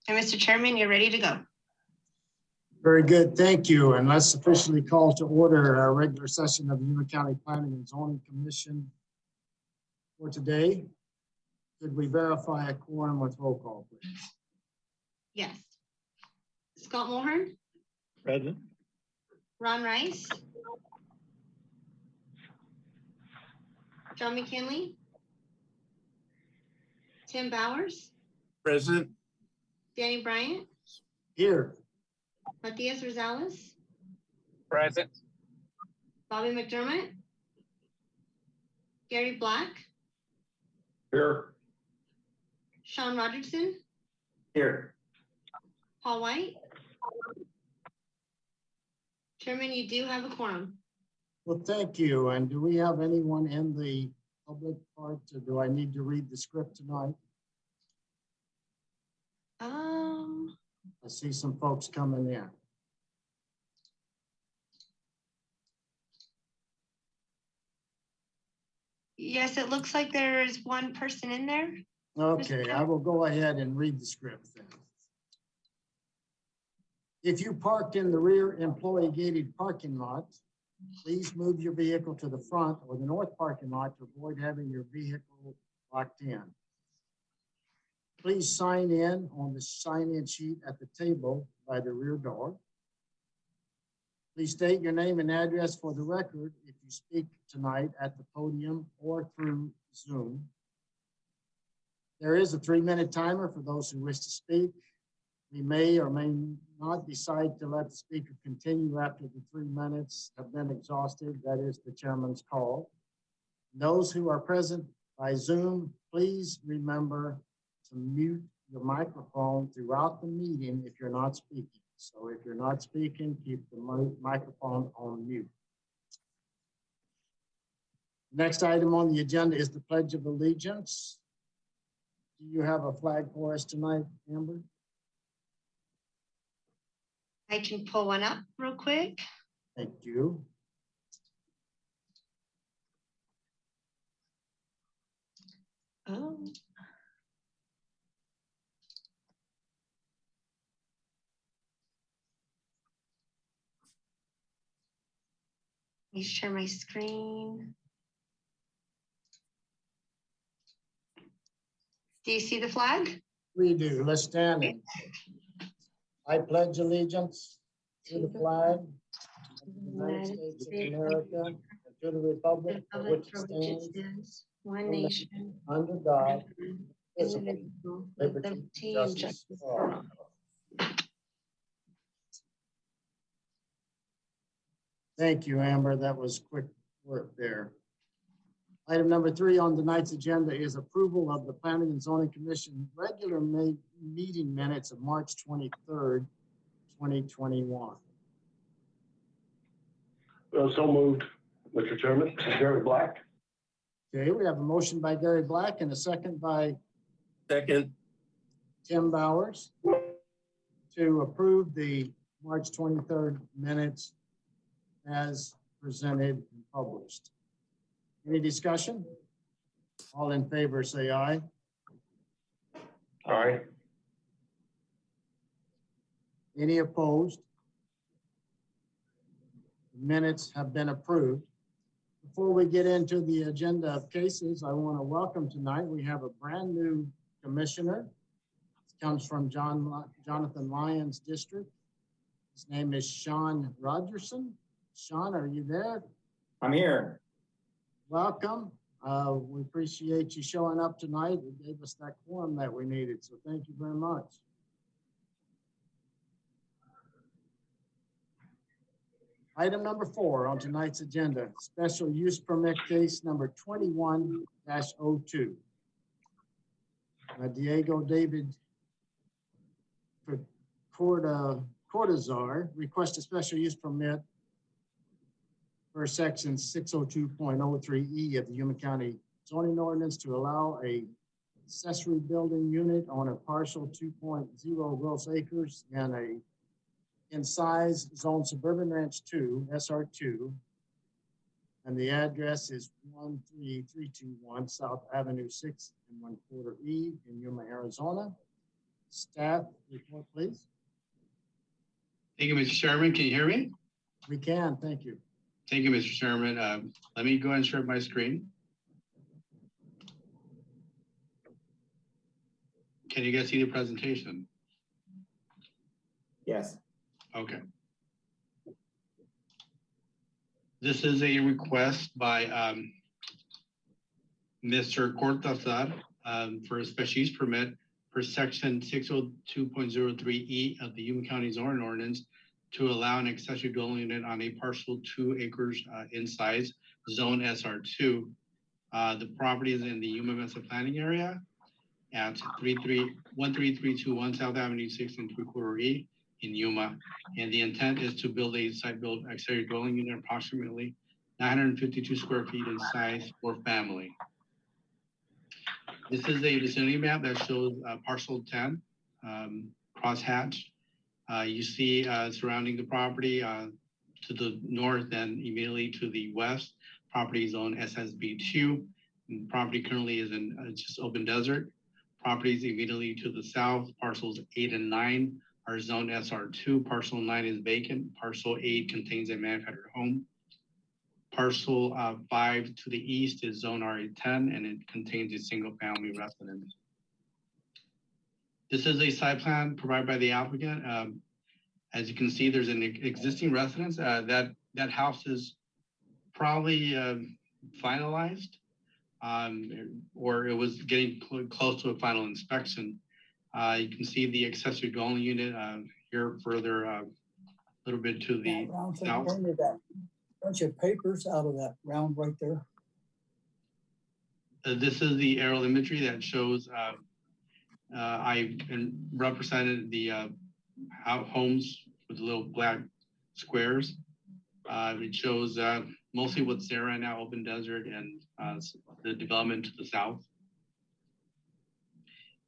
And Mr. Chairman, you're ready to go. Very good, thank you. And let's officially call to order our regular session of the Yuma County Planning and Zoning Commission for today. Could we verify a quorum with roll call, please? Yes. Scott Mulhern, Present. Ron Rice, John McKinley, Tim Bowers, Present. Danny Bryant, Here. Matias Rosales, Present. Bobby McDermott, Gary Black, Here. Sean Rogerson, Here. Paul White. Chairman, you do have a quorum. Well, thank you. And do we have anyone in the public part? Or do I need to read the script tonight? I see some folks coming in. Yes, it looks like there is one person in there. Okay, I will go ahead and read the script then. If you parked in the rear employee gated parking lot, please move your vehicle to the front or the north parking lot to avoid having your vehicle locked in. Please sign in on the sign-in sheet at the table by the rear door. Please state your name and address for the record if you speak tonight at the podium or through Zoom. There is a 3-minute timer for those who wish to speak. We may or may not decide to let the speaker continue after the 3 minutes have been exhausted. That is the chairman's call. Those who are present by Zoom, please remember to mute your microphone throughout the meeting if you're not speaking. So if you're not speaking, keep the microphone on mute. Next item on the agenda is the Pledge of Allegiance. Do you have a flag for us tonight, Amber? I can pull one up real quick. Thank you. Oh. Let me share my screen. Do you see the flag? We do. Let's stand. I pledge allegiance to the flag of the United States of America and to the republic for which it stands, one nation, under God, indivisible, with liberty and justice for all. Thank you, Amber. That was quick work there. Item number 3 on tonight's agenda is approval of the Planning and Zoning Commission regular meeting minutes of March 23rd, 2021. So moved, Mr. Chairman. Gary Black. Okay, we have a motion by Gary Black and a second by Second. Tim Bowers to approve the March 23rd minutes as presented and published. Any discussion? All in favor, say aye. Aye. Any opposed? Minutes have been approved. Before we get into the agenda of cases, I want to welcome tonight. We have a brand new commissioner. It comes from Jonathan Lyons District. His name is Sean Rogerson. Sean, are you there? I'm here. Welcome. We appreciate you showing up tonight. You gave us that quorum that we needed, so thank you very much. Item number 4 on tonight's agenda, special use permit case number 21-02. Diego David Cortazar requests a special use permit for section 602.03E of the Yuma County zoning ordinance to allow a accessory building unit on a parcel 2.0 gross acres and in size zone suburban ranch 2 SR2, and the address is 13321 South Avenue 6 1/4 E in Yuma, Arizona. Staff report, please. Thank you, Mr. Chairman. Can you hear me? We can, thank you. Thank you, Mr. Chairman. Let me go ahead and share my screen. Can you guys see the presentation? Yes. Okay. This is a request by Mr. Cortazar for a special use permit for section 602.03E of the Yuma County zoning ordinance to allow an accessory dwelling unit on a parcel 2 acres in size, zone SR2. The property is in the Yuma Mesa planning area at 13321 South Avenue 6 3/4 E in Yuma. And the intent is to build a site-built accessory dwelling unit approximately 952 square feet in size for family. This is a vicinity map that shows parcel 10, crosshatch. You see surrounding the property to the north and immediately to the west, property zone SSB2. And property currently is in just open desert. Properties immediately to the south, parcels 8 and 9 are zone SR2. Parcel 9 is vacant. Parcel 8 contains a manufactured home. Parcel 5 to the east is zone RA10 and it contains a single family residence. This is a site plan provided by the applicant. As you can see, there's an existing residence. That house is probably finalized or it was getting close to a final inspection. You can see the accessory dwelling unit here further a little bit to the south. Bunch of papers out of that round right there. This is the Aero Imagery that shows I represented the homes with the little black squares. It shows mostly what's there right now, open desert and the development to the south.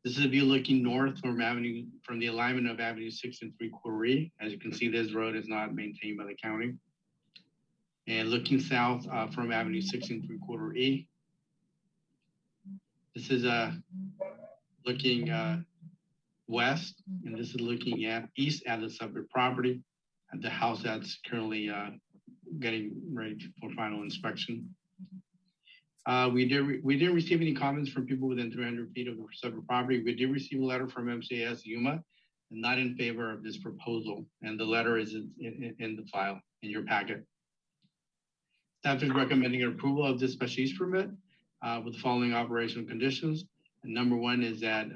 This is a view looking north from the alignment of Avenue 6 3/4 E. As you can see, this road is not maintained by the county. And looking south from Avenue 6 3/4 E. This is looking west, and this is looking at east at the subject property, at the house that's currently getting ready for final inspection. We didn't receive any comments from people within 300 feet of the subject property. We did receive a letter from MCAS Yuma, not in favor of this proposal, and the letter is in the file in your packet. Staff is recommending approval of this special use permit with the following operational conditions. And number 1 is that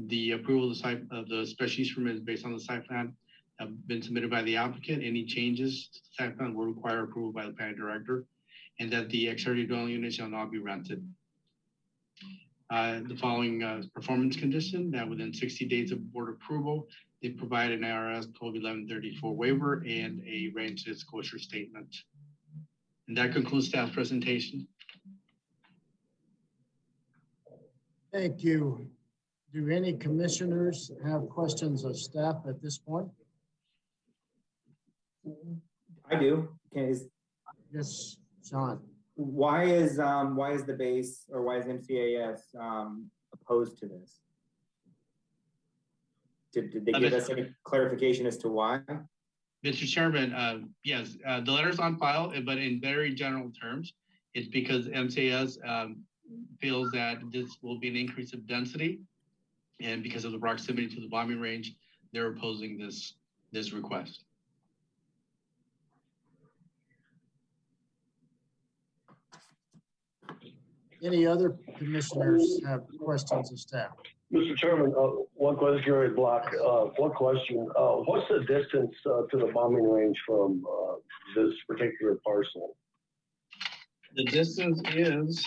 the approval of the special use permit is based on the site plan have been submitted by the applicant. Any changes to the site plan will require approval by the planning director, and that the accessory dwelling unit shall not be rented. The following performance condition, that within 60 days of board approval, they provide an IRS 121134 waiver and a range disclosure statement. And that concludes staff's presentation. Thank you. Do any commissioners have questions of staff at this point? I do. Yes, Sean. Why is the base or why is MCAS opposed to this? Did they give us any clarification as to why? Mr. Chairman, yes, the letter's on file, but in very general terms, it's because MCAS feels that this will be an increase of density, and because of the proximity to the bombing range, they're opposing this request. Any other commissioners have questions of staff? Mr. Chairman, one question, Gary Block. One question. What's the distance to the bombing range from this particular parcel? The distance is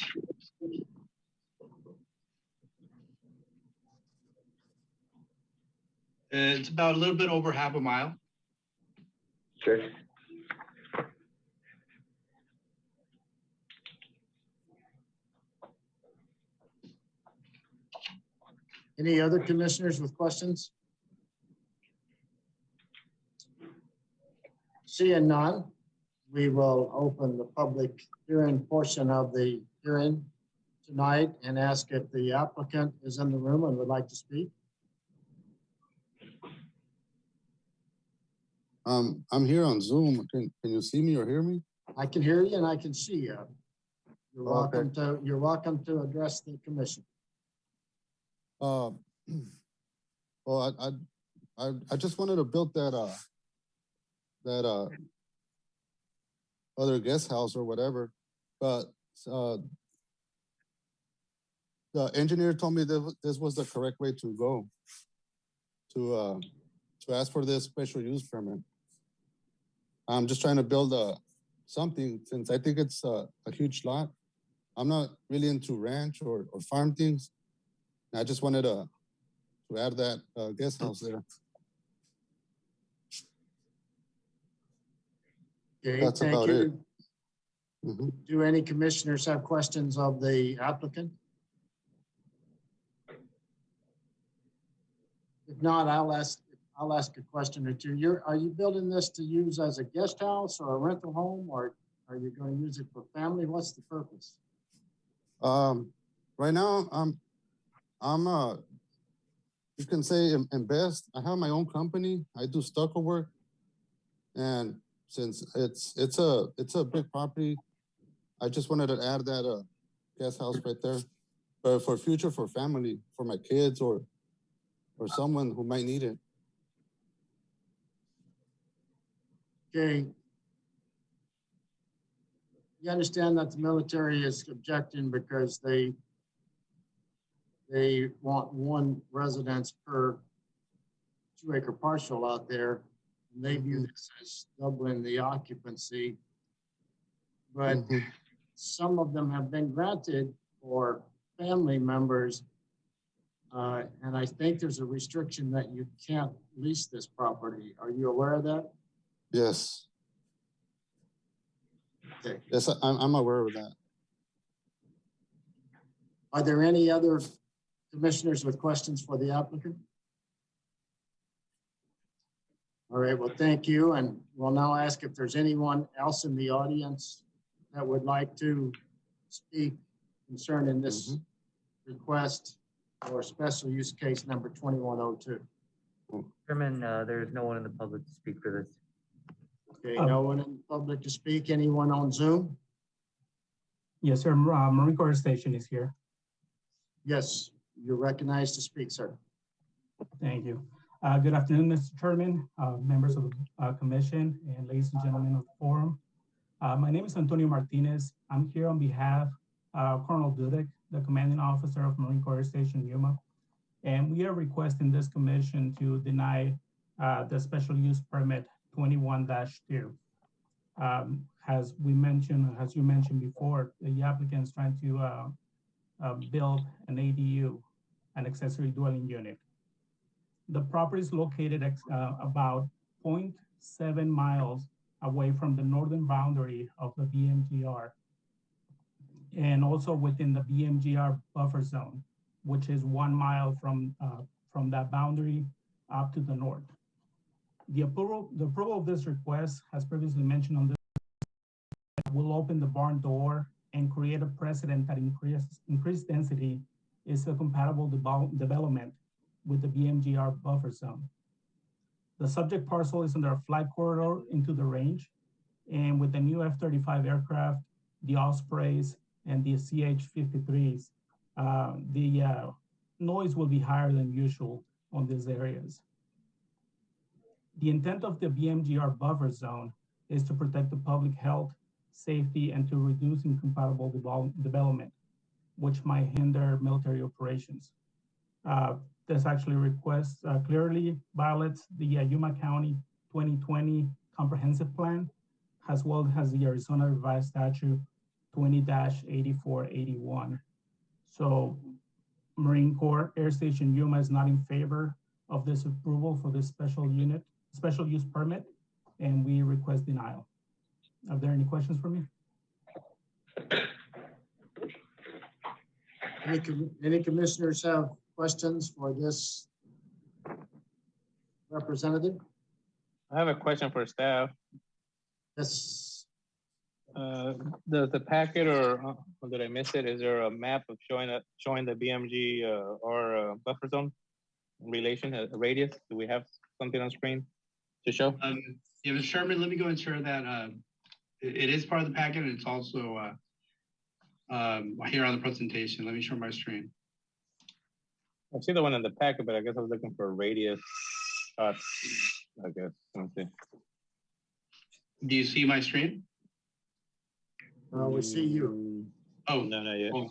it's about a little bit over half a mile. Okay. Any other commissioners with questions? Seeing none, we will open the public hearing portion of the hearing tonight and ask if the applicant is in the room and would like to speak. I'm here on Zoom. Can you see me or hear me? I can hear you and I can see you. Okay. You're welcome to address the commission. Uh, well, I just wanted to build that other guest house or whatever, but the engineer told me that this was the correct way to go to ask for this special use permit. I'm just trying to build something, since I think it's a huge lot. I'm not really into ranch or farm things. I just wanted to add that guest house there. Okay, That's thank about it. you. Do any commissioners have questions of the applicant? If not, I'll ask a question or two. Are you building this to use as a guest house or a rental home, or are you going to use it for family? What's the purpose? Right now, you can say invest. I have my own company. I do stucco work, and since it's a big property, I just wanted to add that guest house right there, but for future, for family, for my kids or someone who might need it. Okay. You understand that the military is objecting because they want one residence per 2-acre parcel out there. And they view this as doubling the occupancy. But some of them have been granted for family members. And I think there's a restriction that you can't lease this property. Are you aware of that? Yes. Okay. Yes, I'm aware of that. Are there any other commissioners with questions for the applicant? All right, well, thank you. And we'll now ask if there's anyone else in the audience that would like to speak concerning this request or special use case number 2102. Chairman, there is no one in the public to speak for this. Okay, no one in the public to speak. Anyone on Zoom? Yes, sir. Marine Corps Station is here. Yes, you're recognized to speak, sir. Thank you. Good afternoon, Mr. Chairman, members of the commission, and ladies and gentlemen of the forum. My name is Antonio Martinez. I'm here on behalf of Colonel Dudek, the commanding officer of Marine Corps Station Yuma. And we are requesting this commission to deny the special use permit 21-2. As you mentioned before, the applicant is trying to build an ADU, an accessory dwelling unit. The property is located about 0.7 miles away from the northern boundary of the BMGR, and also within the BMGR buffer zone, which is 1 mile from that boundary up to the north. The approval of this request, as previously mentioned on this, will open the barn door and create a precedent that increased density is a compatible development with the BMGR buffer zone. The subject parcel is under a flight corridor into the range, and with the new F-35 aircraft, the Ospreys, and the CH-53s, the noise will be higher than usual on these areas. The intent of the BMGR buffer zone is to protect the public health, safety, and to reduce incompatible development, which might hinder military operations. This actually request clearly violates the Yuma County 2020 Comprehensive Plan, as well as the Arizona Revised Statute 20-8481. So Marine Corps Air Station Yuma is not in favor of this approval for this special use permit, and we request denial. Are there any questions for me? Any commissioners have questions for this representative? I have a question for staff. Yes. Does the packet, or did I miss it? Is there a map of showing the BMG or buffer zone relation, a radius? Do we have something on screen? to show? Yeah, Mr. Chairman, let me go and share that. It is part of the packet, and it's also here on the presentation. Let me share my screen. I see the one in the packet, but I guess I was looking for a radius shot, I guess. Let me see. Do you see my screen? We see you. Oh, No, not yet. oh.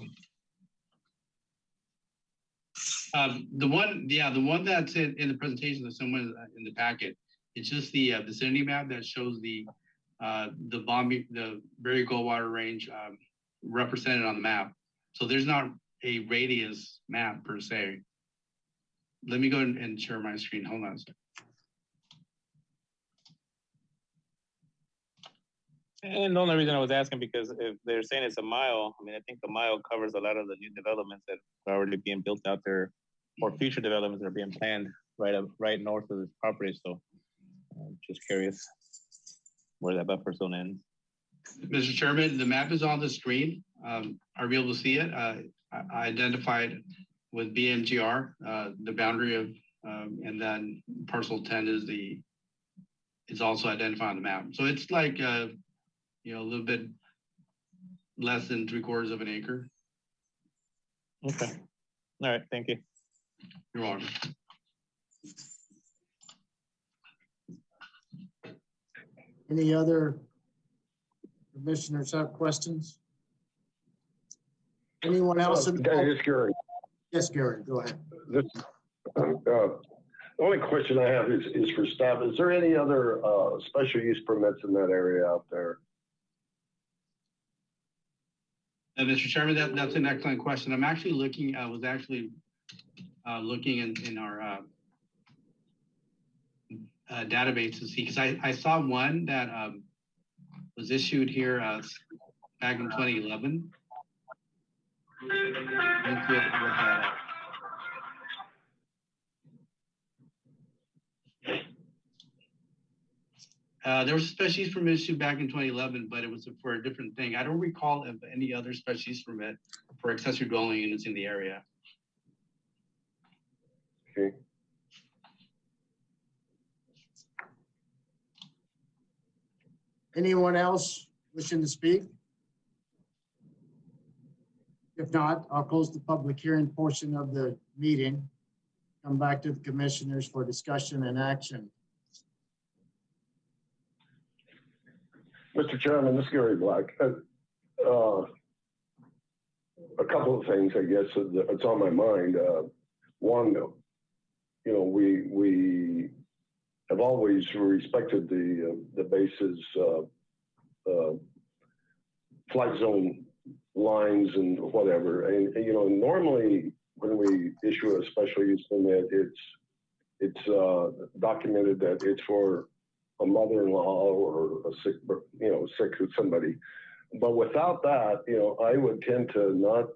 The one that's in the presentation, the someone in the packet, it's just the vicinity map that shows the bombing, the Berry Goldwater range represented on the map. So there's not a radius map per se. Let me go and share my screen. Hold on a second. And the only reason I was asking, because if they're saying it's a mile, I mean, I think the mile covers a lot of the new developments that are already being built out there, or future developments that are being planned right north of this property. So I'm just curious where that buffer zone ends. Mr. Chairman, the map is on the screen. Are we able to see it? I identified with BMGR the boundary of, and then parcel 10 is also identified on the map. So it's like you know, a little bit less than 3/4 of an acre. Okay. All right. Thank you. You're welcome. Any other commissioners have questions? Anyone else? Dennis, Gary. Yes, Gary, go ahead. The only question I have is for staff. Is there any other special use permits in that area out there? Mr. Chairman, that's an excellent question. I'm actually looking, I was actually looking in our database to see, because I saw one that was issued here back in 2011. There was a special use permit issued back in 2011, but it was for a different thing. I don't recall of any other special use permit for accessory dwelling units in the area. Okay. Anyone else wishing to speak? If not, I'll close the public hearing portion of the meeting. Come back to the commissioners for discussion and action. Mr. Chairman, this is Gary Black. A couple of things, I guess, that's on my mind. One, you know, we have always respected the base's flight zone lines and whatever. And you know, normally when we issue a special use permit, it's documented that it's for a mother-in-law or a sick, you know, sick with somebody. But without that, you know, I would tend to not,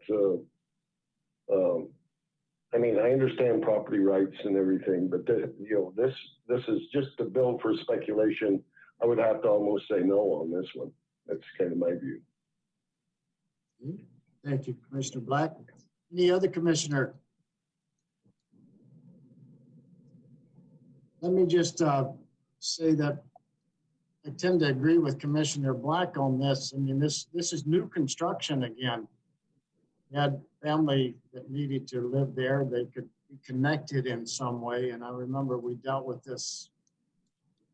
I mean, I understand property rights and everything, but you know, this is just a bill for speculation. I would have to almost say no on this one. That's kind of my view. Thank you, Commissioner Black. Any other commissioner? Let me just say that I tend to agree with Commissioner Black on this. I mean, this is new construction again. We had family that needed to live there. They could be connected in some way. And I remember we dealt with this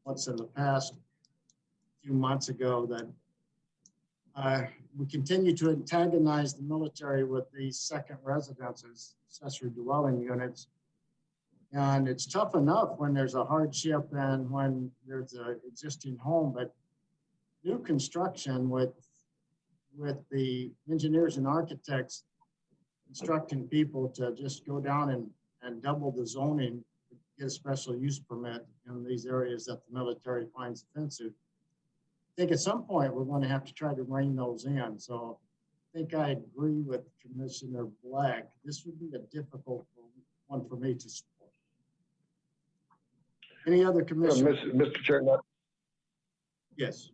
once in the past, a few months ago, that we continue to antagonize the military with these second residences, accessory dwelling units. And it's tough enough when there's a hardship and when there's an existing home, but new construction with the engineers and architects instructing people to just go down and double the zoning, get a special use permit in these areas that the military finds offensive. I think at some point we're going to have to try to rein those in. So I think I agree with Commissioner Black. This would be a difficult one for me to support. Any other commissioners? Mr. Chairman. Yes.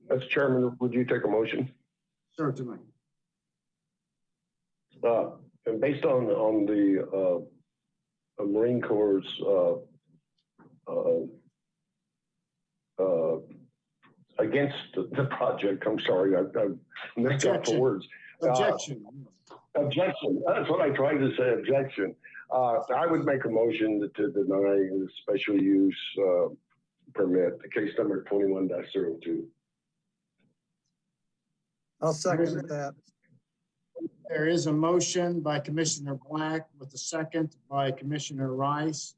Mr. Chairman, would you take a motion? Certainly. And based on the Marine Corps' against the project. I'm sorry, I mixed up for Objection. words. Objection. Objection. That's what I tried to say. Objection. I would make a motion to deny the special use permit, the case number 21-02. I'll second that. There is a motion by Commissioner Black with a second by Commissioner Rice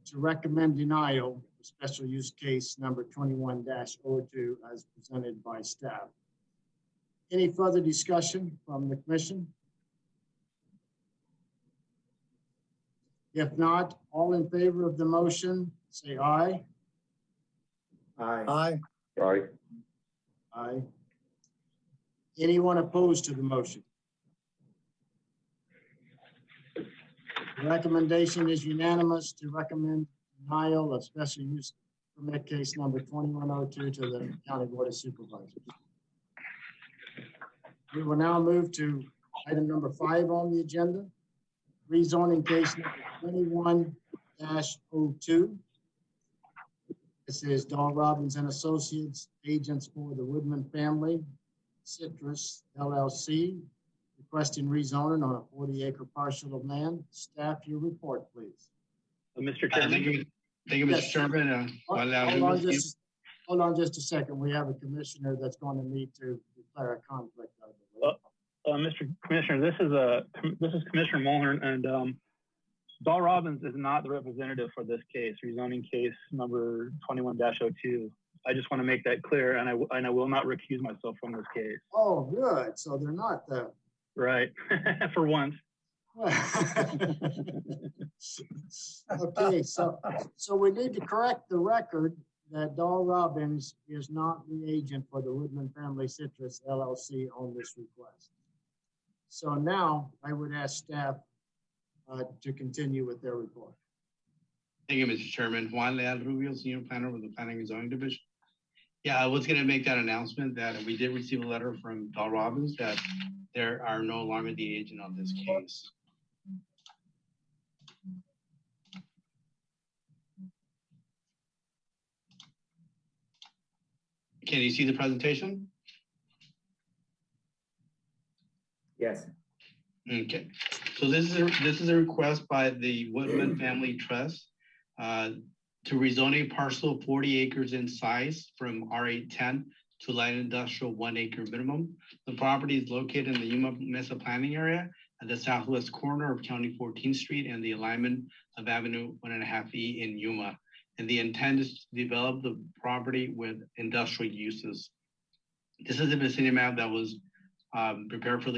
to recommend denial of special use case number 21-02 as presented by staff. Any further discussion from the commission? If not, all in favor of the motion, say aye. Aye. Aye. All right. Aye. Anyone opposed to the motion? The recommendation is unanimous to recommend denial of special use permit case number 2102 to the County Board of Supervisors. We will now move to item number 5 on the agenda, rezoning case number 21-02. This is Don Robbins and Associates, agents for the Woodman Family Citrus LLC, requesting rezoning on a 40-acre parcel of land. Staff, your report, please. Mr. Chairman. Thank you, Mr. Chairman. Hold on just a second. We have a commissioner that's going to need to declare a conflict out of the way. Mr. Commissioner, this is Commissioner Mulhern, and Dahl Robbins is not the representative for this case, rezoning case number 21-02. I just want to make that clear, and I will not recuse myself from this case. Oh, good. So they're not the Right, for once. Okay, so we need to correct the record that Dahl Robbins is not the agent for the Woodman Family Citrus LLC on this request. So now I would ask staff to continue with their report. Thank you, Mr. Chairman. Juan Leal Rubio, Senior Planner with the Planning and Zoning Division. Yeah, I was going to make that announcement that we did receive a letter from Dahl Robbins that they are no longer the agent on this case. Can you see the presentation? Yes. Okay, so this is a request by the Woodman Family Trust to rezone a parcel of 40 acres in size from R810 to light industrial 1 acre minimum. The property is located in the Yuma Mesa planning area at the southwest corner of County 14th Street and the alignment of Avenue 1.5E in Yuma. And the intent is to develop the property with industrial uses. This is a vicinity map that was prepared for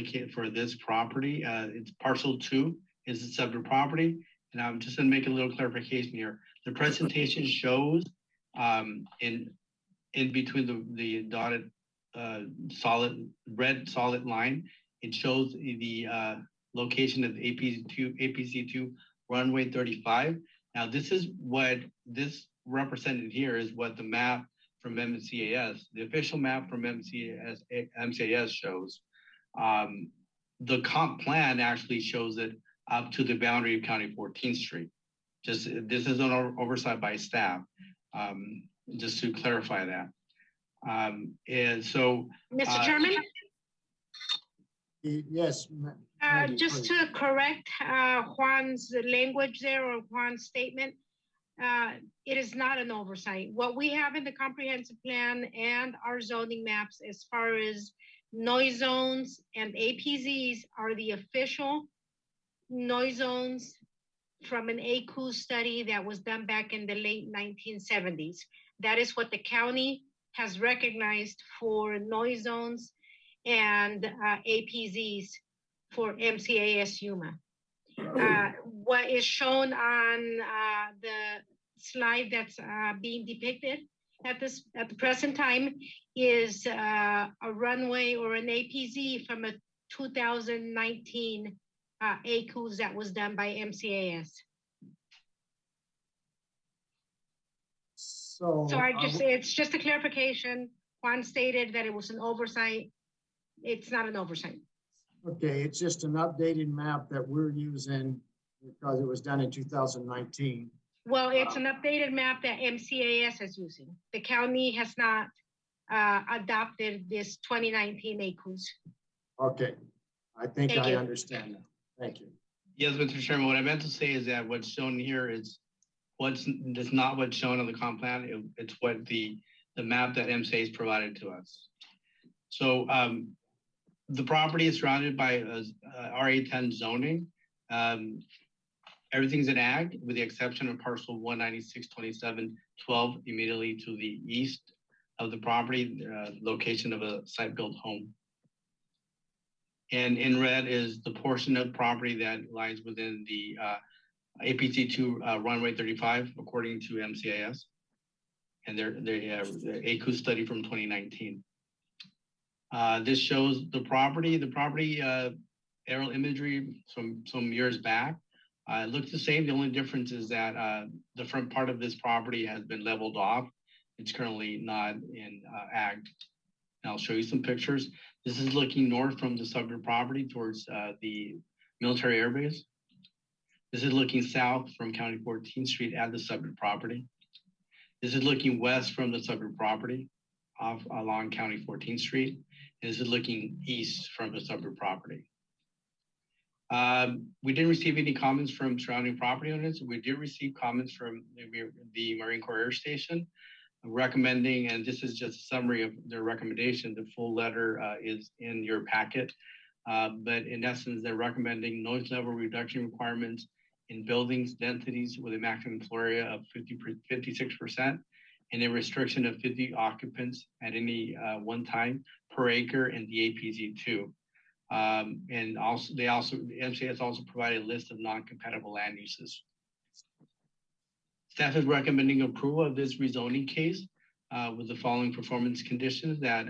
this property. It's parcel 2 is a separate property. And I'm just gonna make a little clarification here. The presentation shows in between the dotted red solid line, it shows the location of APC2 runway 35. Now this is what this represented here is what the map from MCAS, the official map from MCAS shows. The comp plan actually shows it up to the boundary of County 14th Street. Just this is an oversight by staff, just to clarify that. And so, Mr. Chairman? Yes. Just to correct Juan's language there, or Juan's statement, it is not an oversight. What we have in the comprehensive plan and our zoning maps as far as noise zones and APZs are the official noise zones from an ACU study that was done back in the late 1970s. That is what the county has recognized for noise zones and APZs for MCAS Yuma. What is shown on the slide that's being depicted at the present time is a runway or an APZ from a 2019 ACUs that was done by MCAS. So it's just a clarification. Juan stated that it was an oversight. It's not an oversight. Okay, it's just an updated map that we're using because it was done in 2019. Well, it's an updated map that MCAS is using. The county has not adopted this 2019 ACUS. Okay, I think Thank I you. understand now. Thank you. Yes, Mr. Chairman, what I meant to say is that what's shown here is that's not what's shown on the comp plan. It's what the map that MCA has provided to us. So the property is surrounded by RA10 zoning. Everything's in ag with the exception of parcel 1962712 immediately to the east of the property, location of a site-built home. And in red is the portion of property that lies within the APC2 runway 35, according to MCAS, and their ACUS study from 2019. This shows the property Aero Imagery from some years back. It looks the same. The only difference is that the front part of this property has been leveled off. It's currently not in ag. And I'll show you some pictures. This is looking north from the subject property towards the military air base. This is looking south from County 14th Street at the subject property. This is looking west from the subject property off along County 14th Street. And this is looking east from the subject property. We didn't receive any comments from surrounding property owners. We did receive comments from the Marine Corps Air Station recommending, and this is just a summary of their recommendation. The full letter is in your packet. But in essence, they're recommending noise level reduction requirements in buildings densities with a maximum floor area of 56% and a restriction of 50 occupants at any one time per acre in the APZ2. And also, the MCA has also provided a list of non-compatible land uses. Staff is recommending approval of this rezoning case with the following performance conditions: that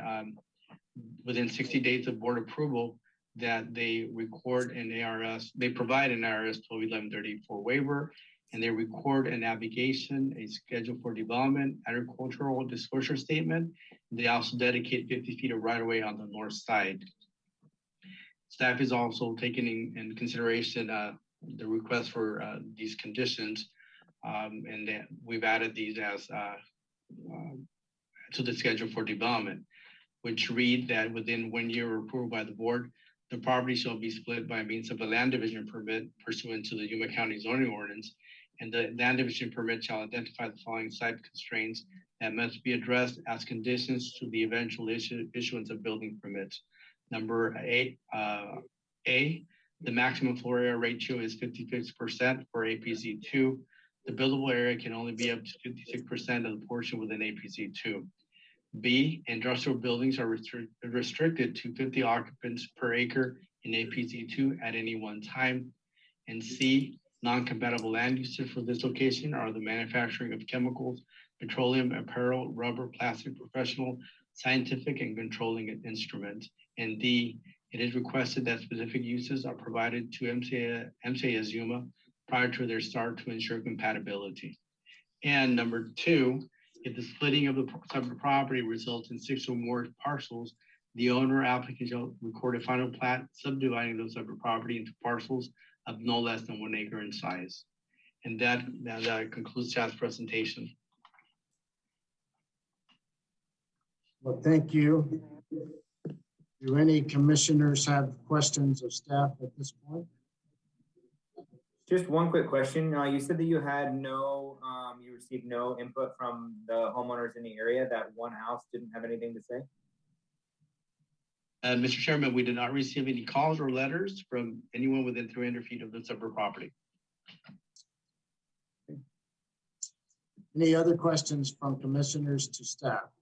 within 60 days of board approval, that they record an ARS, they provide an ARS 121134 waiver, and they record a navigation, a schedule for development, agricultural disclosure statement. They also dedicate 50 feet of right-of-way on the north side. Staff is also taking in consideration the request for these conditions, and that we've added these as to the schedule for development, which read that within 1 year approved by the board, the property shall be split by means of a land division permit pursuant to the Yuma County zoning ordinance, and the land division permit shall identify the following site constraints that must be addressed as conditions to the eventual issuance of building permits. Number A, the maximum floor area ratio is 56% for APZ2. The buildable area can only be up to 56% of the portion within APZ2. B, industrial buildings are restricted to 50 occupants per acre in APZ2 at any one time. And C, non-compatible land uses for this location are the manufacturing of chemicals, petroleum, apparel, rubber, plastic, professional, scientific, and controlling instruments. And D, it is requested that specific uses are provided to MCAS Yuma prior to their start to ensure compatibility. And number two, if the splitting of the subject property results in 6 or more parcels, the owner applicant shall record a final plat subdividing those subject property into parcels of no less than 1 acre in size. And that concludes Chad's presentation. Well, thank you. Do any commissioners have questions of staff at this point? Just one quick question. You said that you had no, you received no input from the homeowners in the area. That one house didn't have anything to say? Mr. Chairman, we did not receive any calls or letters from anyone within 300 feet of the subject property. Any other questions from commissioners to staff?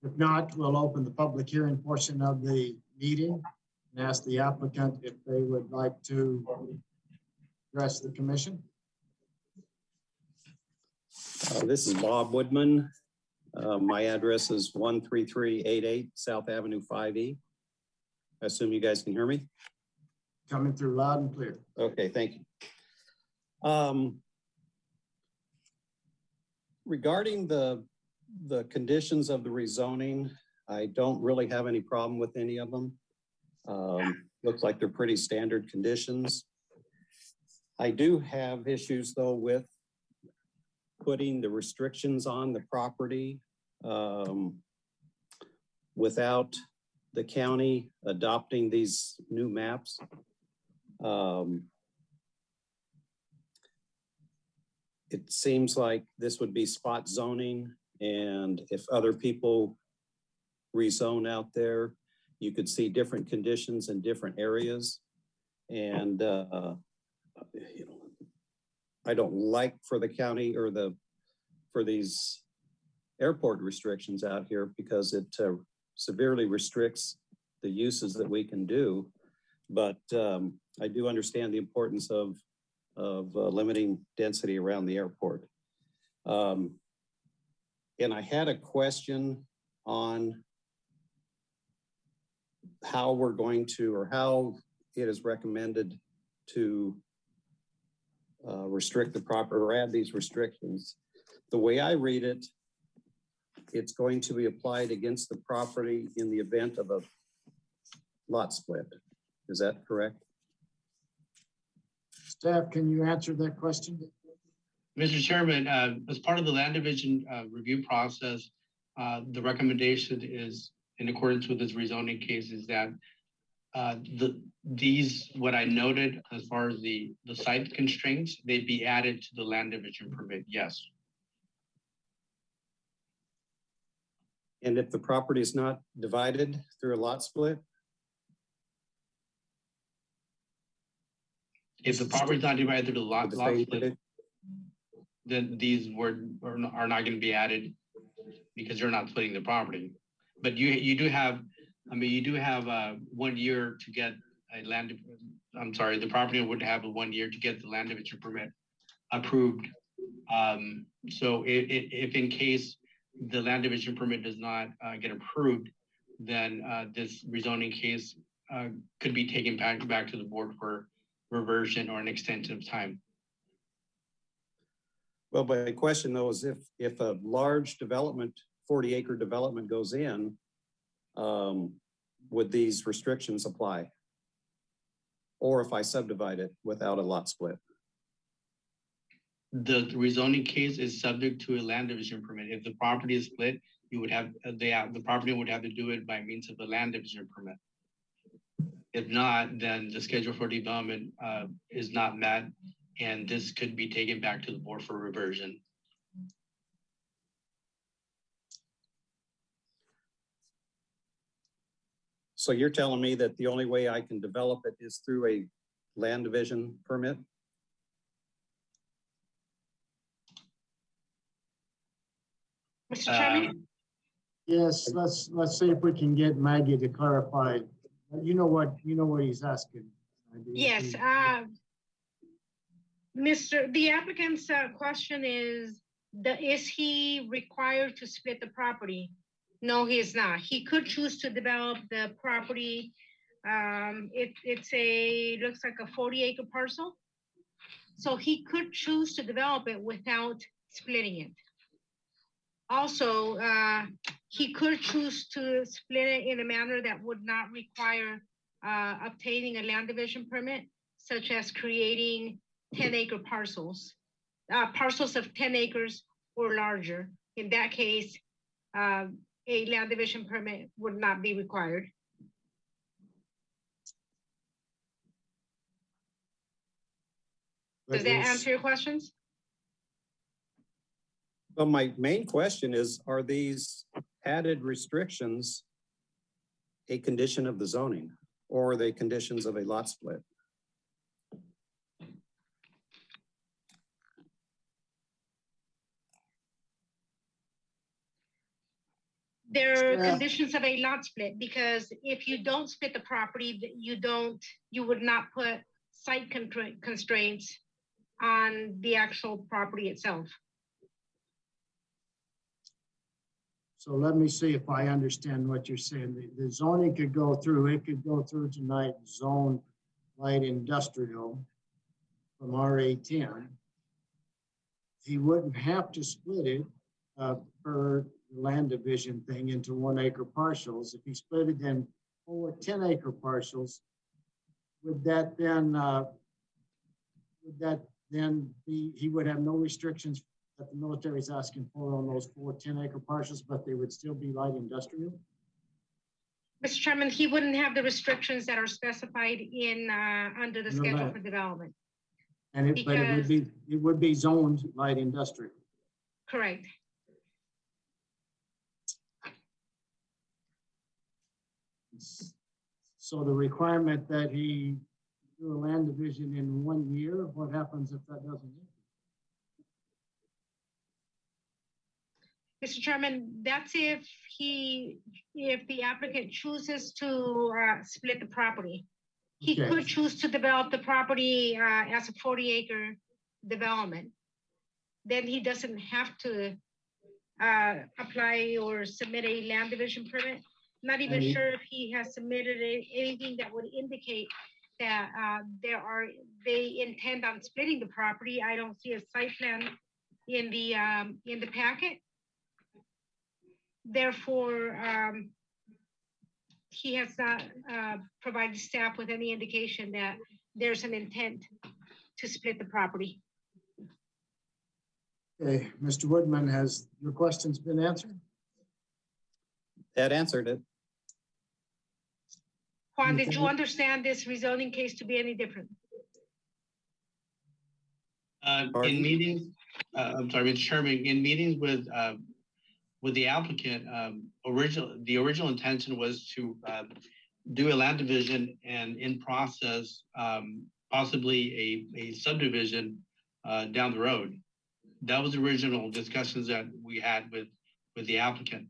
If not, we'll open the public hearing portion of the meeting and ask the applicant if they would like to address the commission. This is Bob Woodman. My address is 13388 South Avenue 5E. I assume you guys can hear me? Coming through loud and clear. Okay, thank you. Regarding the conditions of the rezoning, I don't really have any problem with any of them. Looks like they're pretty standard conditions. I do have issues though with putting the restrictions on the property without the county adopting these new maps. It seems like this would be spot zoning, and if other people rezone out there, you could see different conditions in different areas. And you know, I don't like for the county or for these airport restrictions out here because it severely restricts the uses that we can do. But I do understand the importance of limiting density around the airport. And I had a question on how we're going to, or how it is recommended to restrict the property or add these restrictions. The way I read it, it's going to be applied against the property in the event of a lot split. Is that correct? Staff, can you answer that question? Mr. Chairman, as part of the land division review process, the recommendation is in accordance with this rezoning case is that what I noted as far as the site constraints, they'd be added to the land division permit, yes. And if the property is not divided through a lot split? If the property is not divided through the lot split, then these are not going to be added because you're not splitting the property. But you do have, I mean, you do have 1 year to get a land. I'm sorry, the property would have a 1 year to get the land division permit approved. So if in case the land division permit does not get approved, then this rezoning case could be taken back to the board for reversion or an extension of time. Well, my question though is if a large development, 40-acre development goes in, would these restrictions apply? Or if I subdivide it without a lot split? The rezoning case is subject to a land division permit. If the property is split, you would have the property would have to do it by means of a land division permit. If not, then the schedule for development is not met, and this could be taken back to the board for reversion. So you're telling me that the only way I can develop it is through a land division permit? Mr. Chairman? Yes, let's see if we can get Maggie to clarify. You know what he's asking. Yes, the applicant's question is he required to split the property? No, he is not. He could choose to develop the property. Looks like a 40-acre parcel. So he could choose to develop it without splitting it. Also, he could choose to split it in a manner that would not require obtaining a land division permit, such as creating 10-acre parcels, parcels of 10 acres or larger. In that case, a land division permit would not be required. Does that answer your questions? Well, my main question is, are these added restrictions a condition of the zoning, or are they conditions of a lot split? There are conditions of a lot split, because if you don't split the property, you would not put site constraints on the actual property itself. So let me see if I understand what you're saying. The zoning could go through, it could go through tonight, zone light industrial from RA10. He wouldn't have to split it per land division thing into 1-acre parcels. If he split it in 4 10-acre parcels, would that then would that then be, he would have no restrictions that the military is asking for on those 4 10-acre parcels, but they would still be light industrial? Mr. Chairman, he wouldn't have the restrictions that are specified in under the schedule Right. for development. And but it would be zoned light industrial. Correct. So the requirement that he do a land division in 1 year, what happens if that doesn't happen? Mr. Chairman, that's if the applicant chooses to split the property. He Okay. could choose to develop the property as a 40-acre development. Then he doesn't have to apply or submit a land division permit. Not even sure if he has submitted anything that would indicate that they intend on splitting the property. I don't see a site plan in the packet. Therefore, he has not provided staff with any indication that there's an intent to split the property. Okay, Mr. Woodman, has your questions been answered? That answered it. Juan, did you understand this rezoning case to be any different? In meetings, I'm sorry, Mr. Chairman, in meetings with the applicant, the original intention was to do a land division and in process, possibly a subdivision down the road. That was the original discussions that we had with the applicant.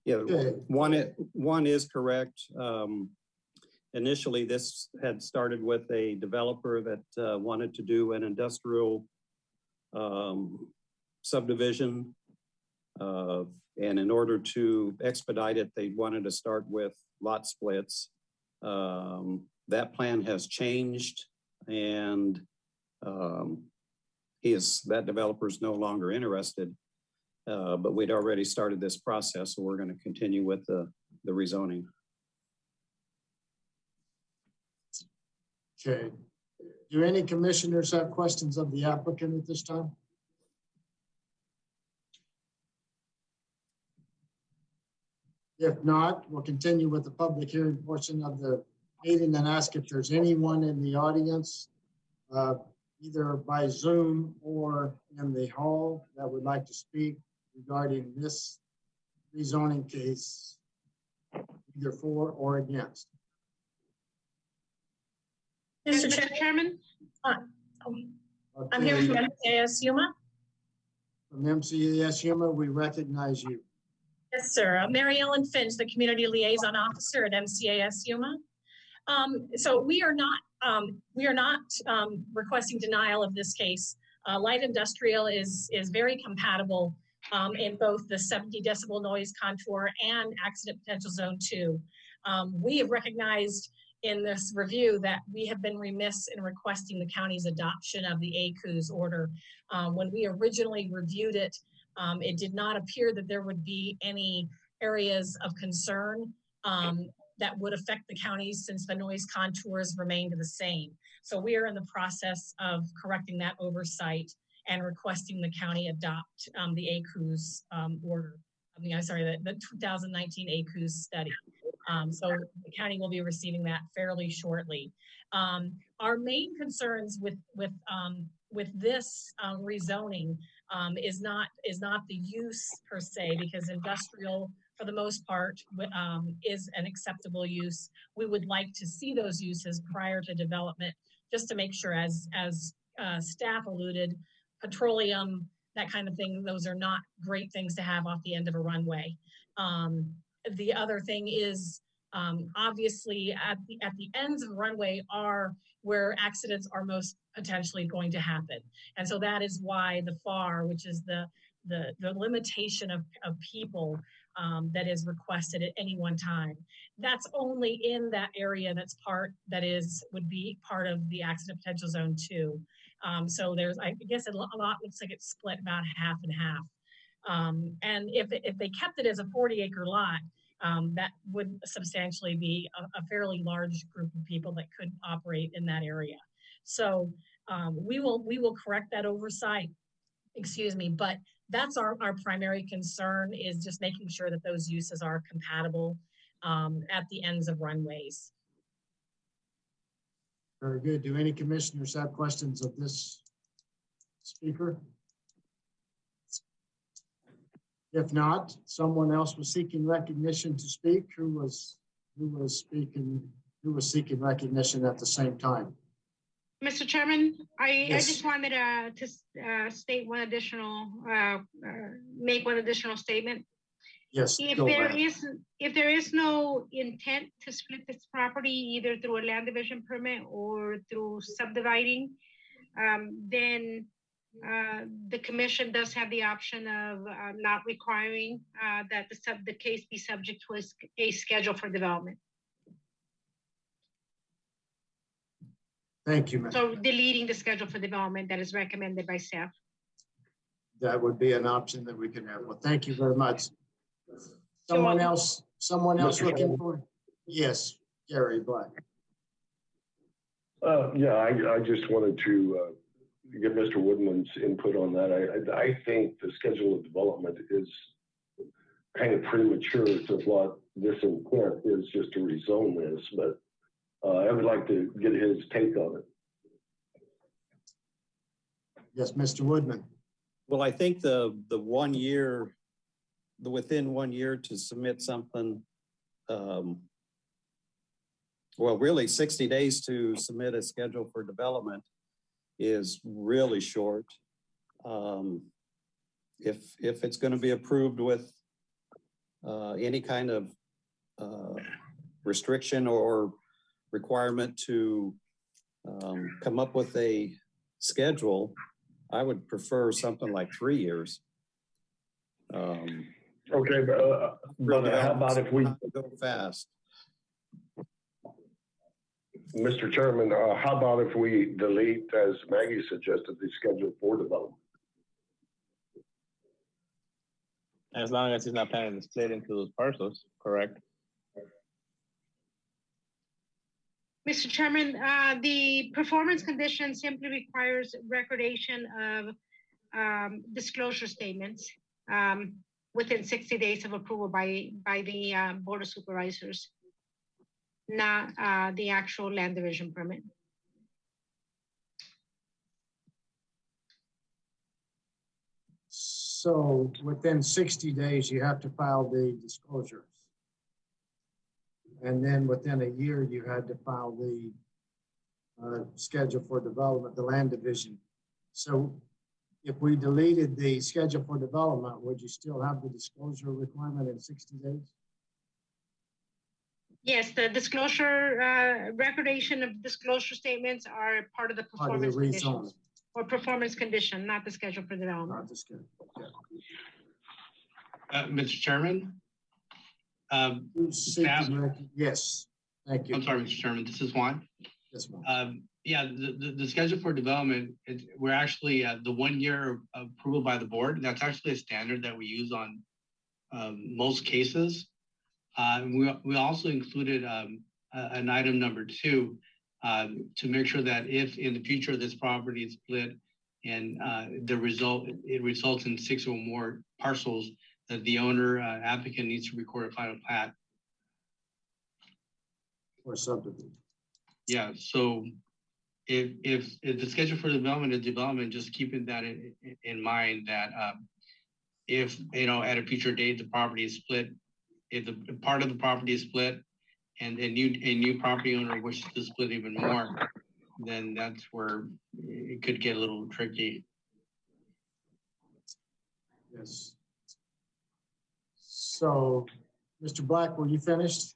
Yeah, Okay. one is correct. Initially, this had started with a developer that wanted to do an industrial subdivision. And in order to expedite it, they wanted to start with lot splits. That plan has changed, and that developer is no longer interested. But we'd already started this process, so we're going to continue with the rezoning. Okay. Do any commissioners have questions of the applicant at this time? If not, we'll continue with the public hearing portion of the meeting and ask if there's anyone in the audience, either by Zoom or in the hall, that would like to speak regarding this rezoning case, either for or against. Mr. Chairman? I'm here from MCAS Yuma. From MCAS Yuma, we recognize you. Yes, sir. Mary Ellen Finch, the Community Liaison Officer at MCAS Yuma. So we are not requesting denial of this case. Light industrial is very compatible in both the 70 decibel noise contour and accident potential zone 2. We have recognized in this review that we have been remiss in requesting the county's adoption of the ACU's order. When we originally reviewed it, it did not appear that there would be any areas of concern that would affect the county since the noise contours remained the same. So we are in the process of correcting that oversight and requesting the county adopt the ACU's order. The 2019 ACU's study. So the county will be receiving that fairly shortly. Our main concerns with this rezoning is not the use per se, because industrial, for the most part, is an acceptable use. We would like to see those uses prior to development, just to make sure, as staff alluded, petroleum, that kind of thing, those are not great things to have off the end of a runway. The other thing is, obviously, at the ends of the runway are where accidents are most potentially going to happen. And so that is why the FAR, which is the limitation of people that is requested at any one time, that's only in that area would be part of the accident potential zone 2. So there's, I guess, a lot looks like it's split about half and half. And if they kept it as a 40-acre lot, that would substantially be a fairly large group of people that could operate in that area. So we will correct that oversight, excuse me, but that's our primary concern, is just making sure that those uses are compatible at the ends of runways. Very good. Do any commissioners have questions of this speaker? If not, someone else was seeking recognition to speak. Who was seeking recognition at the same time? Mr. Chairman, I Yes. just wanted to state one additional, make one additional statement. Yes, If go there ahead. if there is no intent to split this property either through a land division permit or through subdividing, then the commission does have the option of not requiring that the case be subject to a schedule for development. Thank you, ma'am. So deleting the schedule for development that is recommended by staff. That would be an option that we can have. Well, thank you very much. Someone else Mr. looking Chairman. for? Yes, Gary Black. Yeah, I just wanted to get Mr. Woodman's input on that. I think the schedule of development is kind of premature to what this intent is, just to rezone this, but I would like to get his take on it. Yes, Mr. Woodman. Well, I think the 1 year, within 1 year to submit something, well, really 60 days to submit a schedule for development is really short. If it's going to be approved with any kind of restriction or requirement to come up with a schedule, I would prefer something like 3 years. Okay, but how about if we go fast? Mr. Chairman, how about if we delete, as Maggie suggested, the schedule for development? As long as he's not planning to split into those parcels, correct? Mr. Chairman, the performance condition simply requires recordation of disclosure statements within 60 days of approval by the Board of Supervisors, not the actual land division permit. So within 60 days, you have to file the disclosures. And then within a year, you had to file the schedule for development, the land division. So if we deleted the schedule for development, would you still have the disclosure requirement in 60 days? Yes, the disclosure, recordation of disclosure statements are part of the performance conditions. Or performance condition, not the schedule for development. Not the schedule, okay. Mr. Chairman? Yes, thank you. I'm sorry, Mr. Chairman, this is Juan. Yes, ma'am. Yeah, the schedule for development, we're actually, the 1 year approval by the board, that's actually a standard that we use on most cases. We also included an item number 2 to make sure that if in the future this property is split and it results in 6 or more parcels, that the owner applicant needs to record a final plat. Or subdivision. Yeah, so if the schedule for development is development, just keeping that in mind that if, at a future date, the property is split, if the part of the property is split and a new property owner wishes to split even more, then that's where it could get a little tricky. Yes. So, Mr. Black, were you finished?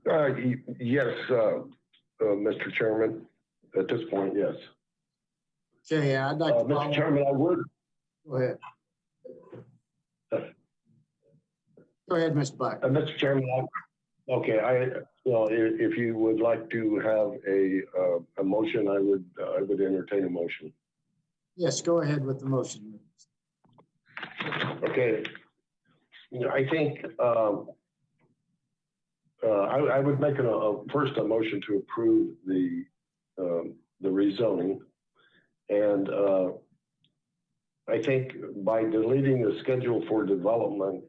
Yes, Mr. Chairman, at this point, yes. Okay, I'd like to Mr. Chairman, I would. Go ahead. Go ahead, Mr. Black. Mr. Chairman, if you would like to have a motion, I would entertain a motion. Yes, go ahead with the motion. Okay. I think I would make first a motion to approve the rezoning. And I think by deleting the schedule for development,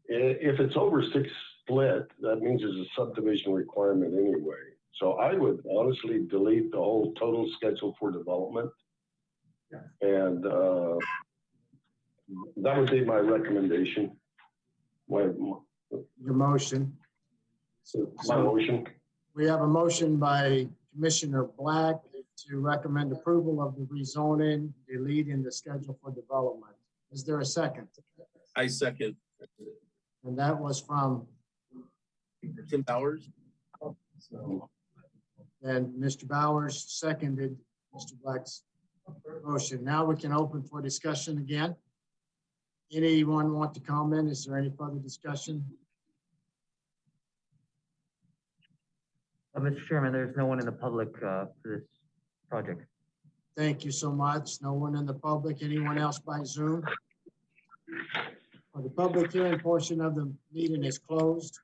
if it's over 6 split, that means there's a subdivision requirement anyway. So I would honestly delete the whole total schedule for development. And that would be my recommendation. Your motion. My motion. We have a motion by Commissioner Black to recommend approval of the rezoning, deleting the schedule for development. Is there a second? I second. And that was from Tim Bowers. And Mr. Bowers seconded Mr. Black's motion. Now we can open for discussion again. Anyone want to comment? Is there any further discussion? Mr. Chairman, there's no one in the public for this project. Thank you so much. No one in the public. Anyone else by Zoom? The public hearing portion of the meeting is closed.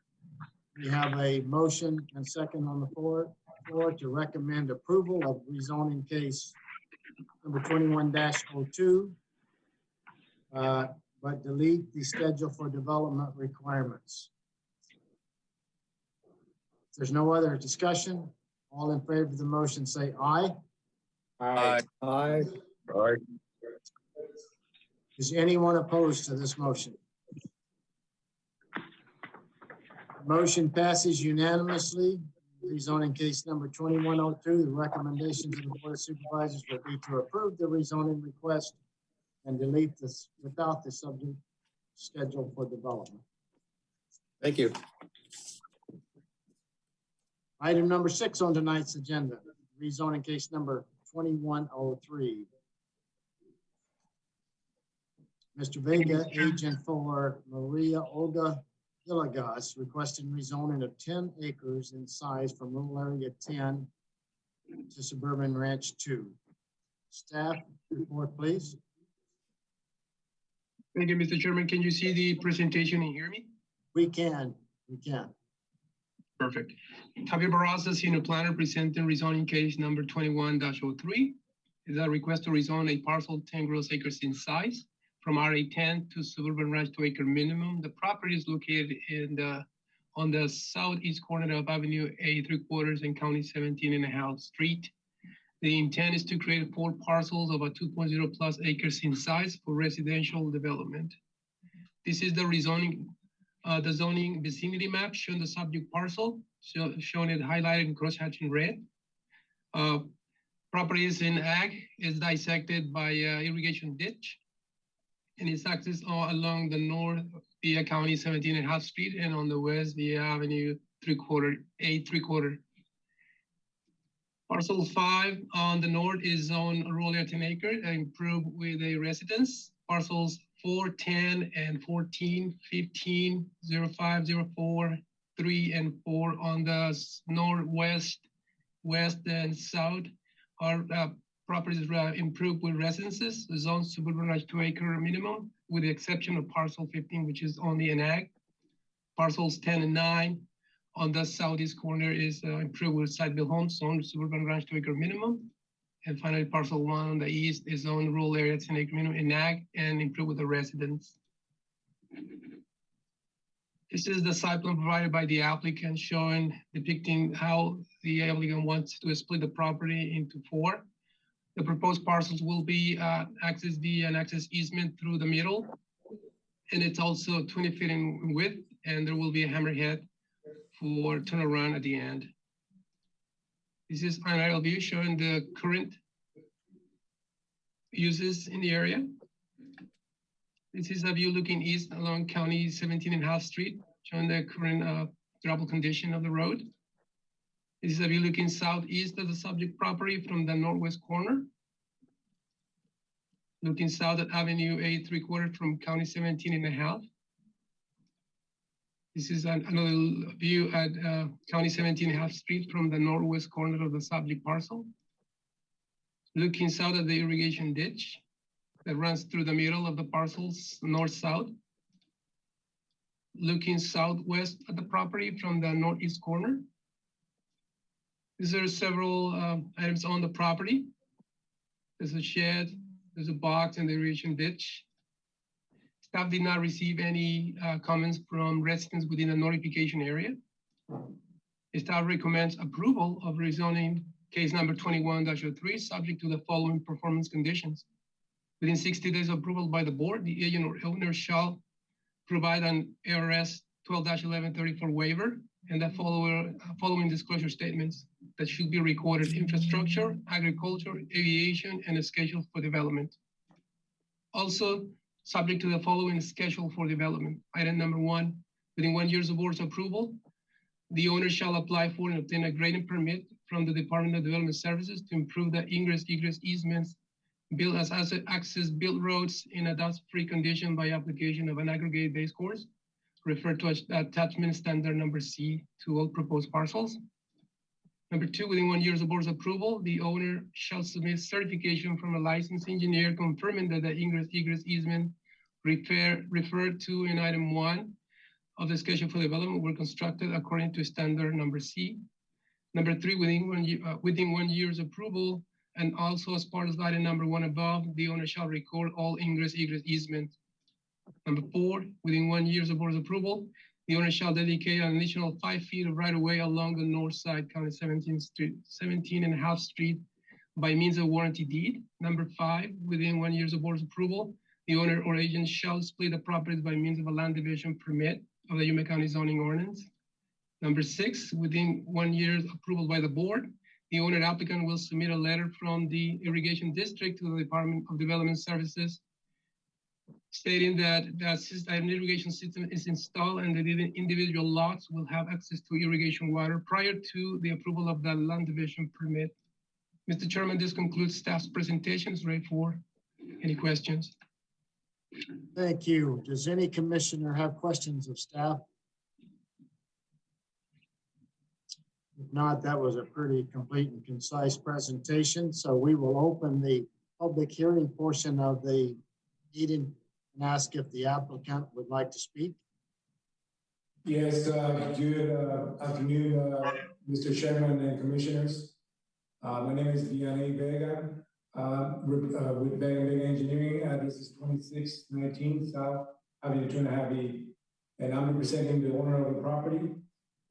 We have a motion and second on the floor to recommend approval of rezoning case number 21-02, but delete the schedule for development requirements. If there's no other discussion, all in favor of the motion say aye. Aye. Aye. Aye. Is anyone opposed to this motion? Motion passes unanimously. Rezoning case number 2102. The recommendations of the Board of Supervisors will be to approve the rezoning request and delete this without the subject schedule for development. Thank you. Item number 6 on tonight's agenda, rezoning case number 2103. Mr. Vega, agent for Maria Olga Villegas, requesting rezoning of 10 acres in size from rural area 10 to suburban ranch 2. Staff report, please. Thank you, Mr. Chairman. Can you see the presentation and hear me? We can. Perfect. Javier Barraza, senior planner, presenting rezoning case number 21-03. Is a request to rezone a parcel 10 gross acres in size from RA10 to suburban ranch 2 acre minimum. The property is located on the southeast corner of Avenue A3/4 and County 17.5 Street. The intent is to create 4 parcels of a 2.0 plus acres in size for residential development. This is the rezoning, the zoning vicinity map showing the subject parcel, showing it highlighted in crosshatch in red. Properties in ag is dissected by irrigation ditch, and it's accessed along the north via County 17.5 Street and on the west via Avenue A3/4. Parcel 5 on the north is zoned rural area 10 acre and improved with a residence. Parcels 4, 10, and 14, 15, 05, 04, 3, and 4 on the northwest, west, and south are properties improved with residences. The zone suburban ranch 2 acre minimum, with the exception of parcel 15, which is only an ag. Parcels 10 and 9 on the southeast corner is improved with site-built homes, zone suburban ranch 2 acre minimum. And finally, parcel 1 on the east is on rural area 10 acre minimum in ag and improved with the residents. This is the site plan provided by the applicant, depicting how the applicant wants to split the property into 4. The proposed parcels will be access via an access easement through the middle. And it's also 20 feet in width, and there will be a hammerhead for turnaround at the end. This is an aerial view showing the current uses in the area. This is a view looking east along County 17.5 Street, showing the current drivable condition of the road. This is a view looking southeast of the subject property from the northwest corner. Looking south at Avenue A3/4 from County 17.5. This is another view at County 17.5 Street from the northwest corner of the subject parcel. Looking south at the irrigation ditch that runs through the middle of the parcels, north-south. looking southwest at the property from the northeast corner. There are several items on the property. There's a shed, there's a box, and the irrigation ditch. Staff did not receive any comments from residents within the notification area. Staff recommends approval of rezoning case number 21-03, subject to the following performance conditions. Within 60 days of approval by the board, the agent or owner shall provide an ARS 12-1134 waiver and the following disclosure statements that should be recorded: infrastructure, agriculture, aviation, and a schedule for development. Also, subject to the following schedule for development. Item number 1, within 1 year of board's approval, the owner shall apply for and obtain a grading permit from the Department of Development Services to improve the ingress-egress easements, build as asset access, build roads in a dust-free condition by application of an aggregate base course, referred to as attachment standard number C to all proposed parcels. Number 2, within 1 year of the board's approval, the owner shall submit certification from a licensed engineer confirming that the ingress-egress easement referred to in item 1 of the schedule for development were constructed according to standard number C. Number 3, within 1 year's approval, and also as part of item number 1 above, the owner shall record all ingress-egress easements. Number 4, within 1 year of the board's approval, the owner shall dedicate an additional 5 feet of right-of-way along the north side, County 17.5 Street by means of warranty deed. Number 5, within 1 year of the board's approval, the owner or agent shall split the properties by means of a land division permit of the Yuma County zoning ordinance. Number 6, within 1 year's approval by the board, the owner applicant will submit a letter from the irrigation district to the Department of Development Services stating that an irrigation system is installed and the individual lots will have access to irrigation water prior to the approval of the land division permit. Mr. Chairman, this concludes staff's presentation. It's ready for any questions. Thank you. Does any commissioner have questions of staff? If not, that was a pretty complete and concise presentation. So we will open the public hearing portion of the meeting and ask if the applicant would like to speak. Yes, good afternoon, Mr. Chairman and Commissioners. My name is Vianney Vega with Vega Engineering. This is 2619 South Avenue 2.5E, and I'm representing the owner of the property.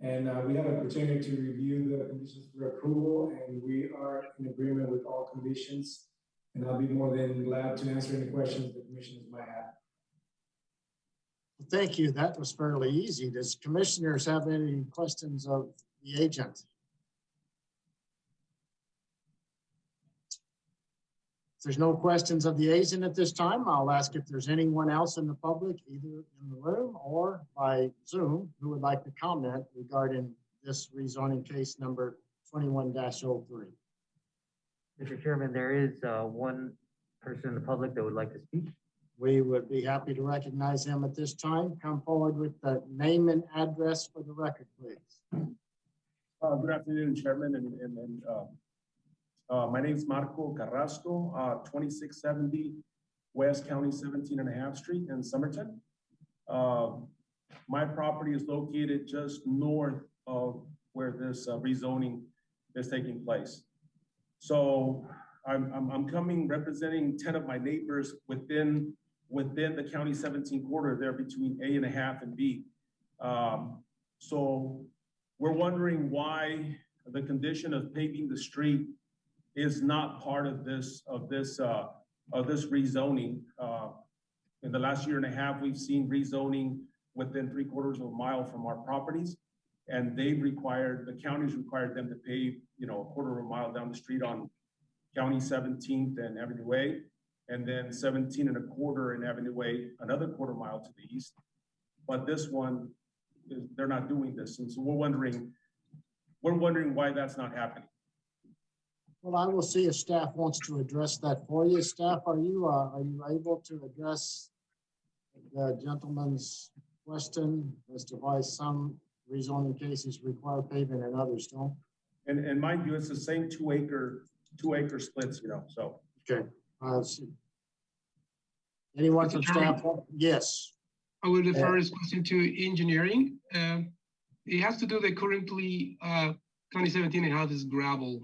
And we had an opportunity to review the conditions for approval, and we are in agreement with all conditions. And I'll be more than glad to answer any questions the commissioners might have. Thank you. That was fairly easy. Does commissioners have any questions of the agent? If there's no questions of the agent at this time, I'll ask if there's anyone else in the public, either in the room or by Zoom, who would like to comment regarding this rezoning case number 21-03. Mr. Chairman, there is one person in the public that would like to speak. We would be happy to recognize him at this time. Come forward with the name and address for the record, please. Good afternoon, Chairman, my name is Marco Carrasco, 2670 West County 17.5 Street in Somerton. My property is located just north of where this rezoning is taking place. So I'm coming representing 10 of my neighbors within the County 17 corridor there between A.5 and B. So we're wondering why the condition of paving the street is not part of this rezoning. In the last year and a half, we've seen rezoning within 3/4 of a mile from our properties, and the county's required them to pave, a 1/4 of a mile down the street on County 17th and Avenue A, and then 17 1/4 and Avenue A, another 1/4 mile to the east. But this one, they're not doing this, and so we're wondering why that's not happening. Well, I will see if staff wants to address that for you. Staff, are you able to address the gentleman's question as to why some rezoning cases require paving and others don't? And mind you, it's the same two acre splits, so. Okay, I'll see. Anyone from staff? Yes. I will defer this question to engineering. It has to do with currently County 17 and how this gravel.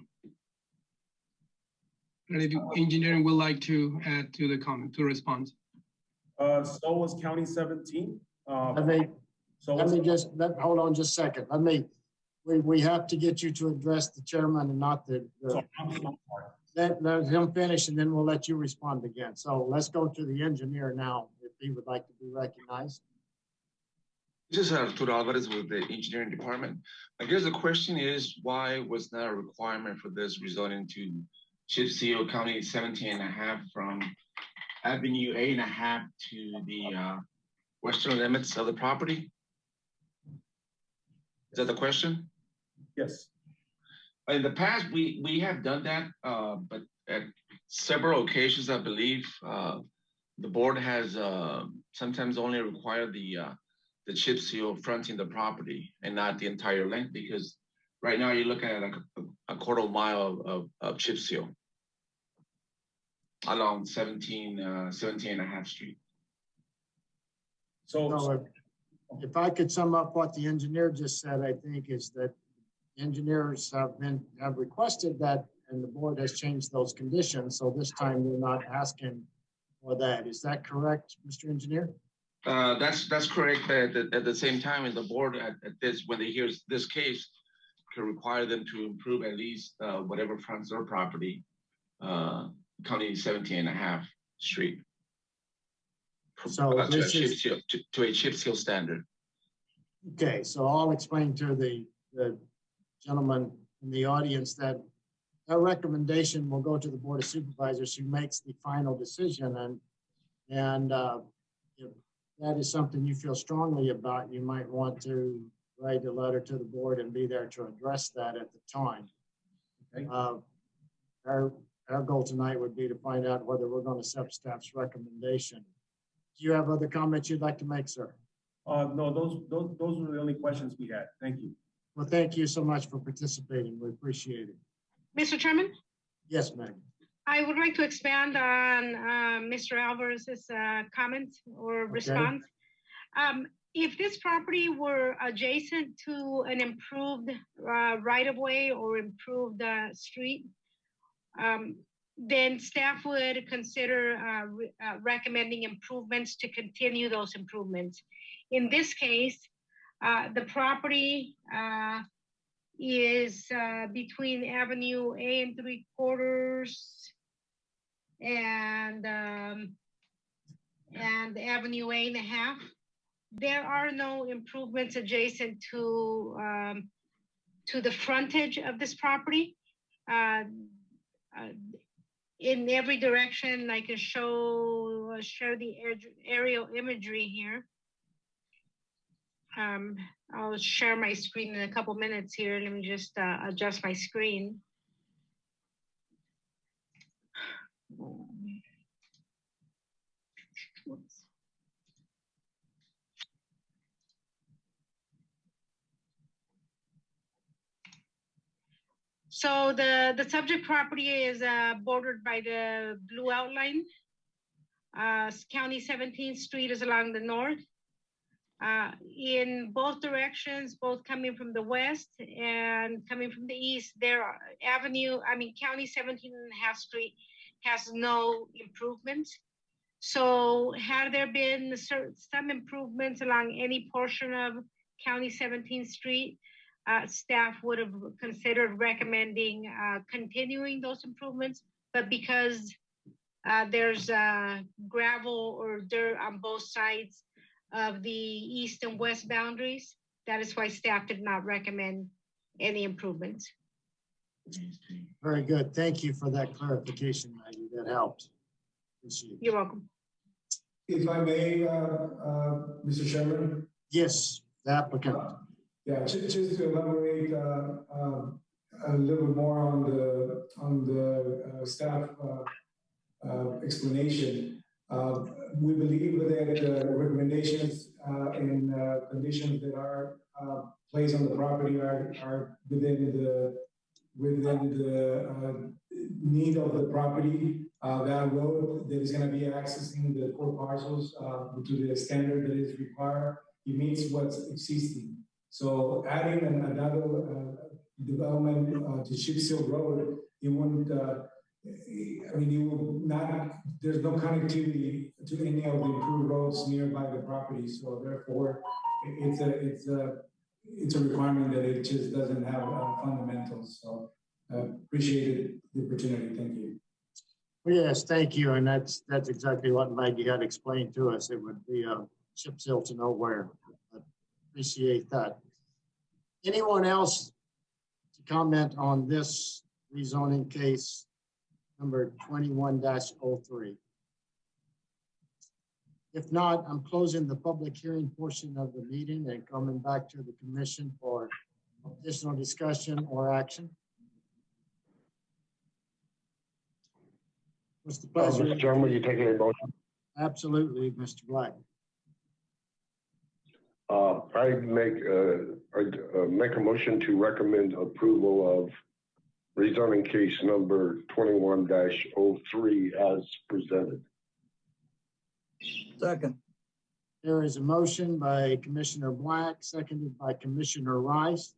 And if engineering would like to add to the comment, to respond. So was County 17. Hold on just a second. We have to get you to address the chairman and not the let him finish and then we'll let you respond again. So let's go to the engineer now, if he would like to be recognized. This is Arturo Alvarez with the engineering department. I guess the question is, why was not a requirement for this rezoning to chip seal County 17.5 from Avenue 8.5 to the western limits of the property? Is that the question? Yes. In the past, we have done that, but at several occasions, I believe, the board has sometimes only required the chip seal fronting the property and not the entire length, because right now you're looking at a quarter mile of chip seal along 17.5 Street. So if I could sum up what the engineer just said, I think is that engineers have requested that, and the board has changed those conditions. So this time they're not asking for that. Is that correct, Mr. Engineer? That's correct. At the same time, and the board at this, when they hear this case, can require them to improve at least whatever fronts their property, County 17.5 Street. So to a chip seal standard. Okay, so I'll explain to the gentleman in the audience that our recommendation will go to the Board of Supervisors, who makes the final decision. And if that is something you feel strongly about, you might want to write a letter to the board and be there to address that at the time. Okay. Our goal tonight would be to find out whether we're going to accept staff's recommendation. Do you have other comments you'd like to make, sir? No, those were the only questions we had. Thank you. Well, thank you so much for participating. We appreciate it. Mr. Chairman? Yes, ma'am. I would like to expand on Mr. Alvarez's comment or response. If this property were adjacent to an improved right-of-way or improved street, then staff would consider recommending improvements to continue those improvements. In this case, the property is between Avenue A 3/4 and Avenue A 1/2. There are no improvements adjacent to the frontage of this property. In every direction, I can show the aerial imagery here. I'll share my screen in a couple minutes here. Let me just adjust my screen. Oops. So the subject property is bordered by the blue outline. County 17th Street is along the north. In both directions, both coming from the west and coming from the east, there are County 17.5 Street has no improvements. So had there been some improvements along any portion of County 17th Street, staff would have considered recommending continuing those improvements, but because there's gravel or dirt on both sides of the east and west boundaries, that is why staff did not recommend any improvements. Very good. Thank you for that clarification, Maggie. That helps. You're welcome. If I may, Mr. Chairman? Yes, the applicant. Yeah, just to elaborate a little more on the staff explanation. We believe that recommendations and conditions that are placed on the property are within the need of the property That road that is gonna be accessing the 4 parcels to the standard that is required, it meets what's existing. So adding another development to Ship Seal Road, it wouldn't, I mean, it will not, there's no connectivity to any of the improved roads nearby the property. So therefore, it's a requirement that it just doesn't have fundamentals. So appreciated the opportunity. Thank you. Yes, thank you. And that's exactly what Maggie had explained to us. It would be a chip seal to nowhere. I appreciate that. Anyone else to comment on this rezoning case number 21-03? If not, I'm closing the public hearing portion of the meeting and coming back to the commission for additional discussion or action. What's the pleasure? Mr. Chairman, you taking a motion? Absolutely, Mr. Black. I make a motion to recommend approval of rezoning case number 21-03 as presented. Second. There is a motion by Commissioner Black, seconded by Commissioner Rice,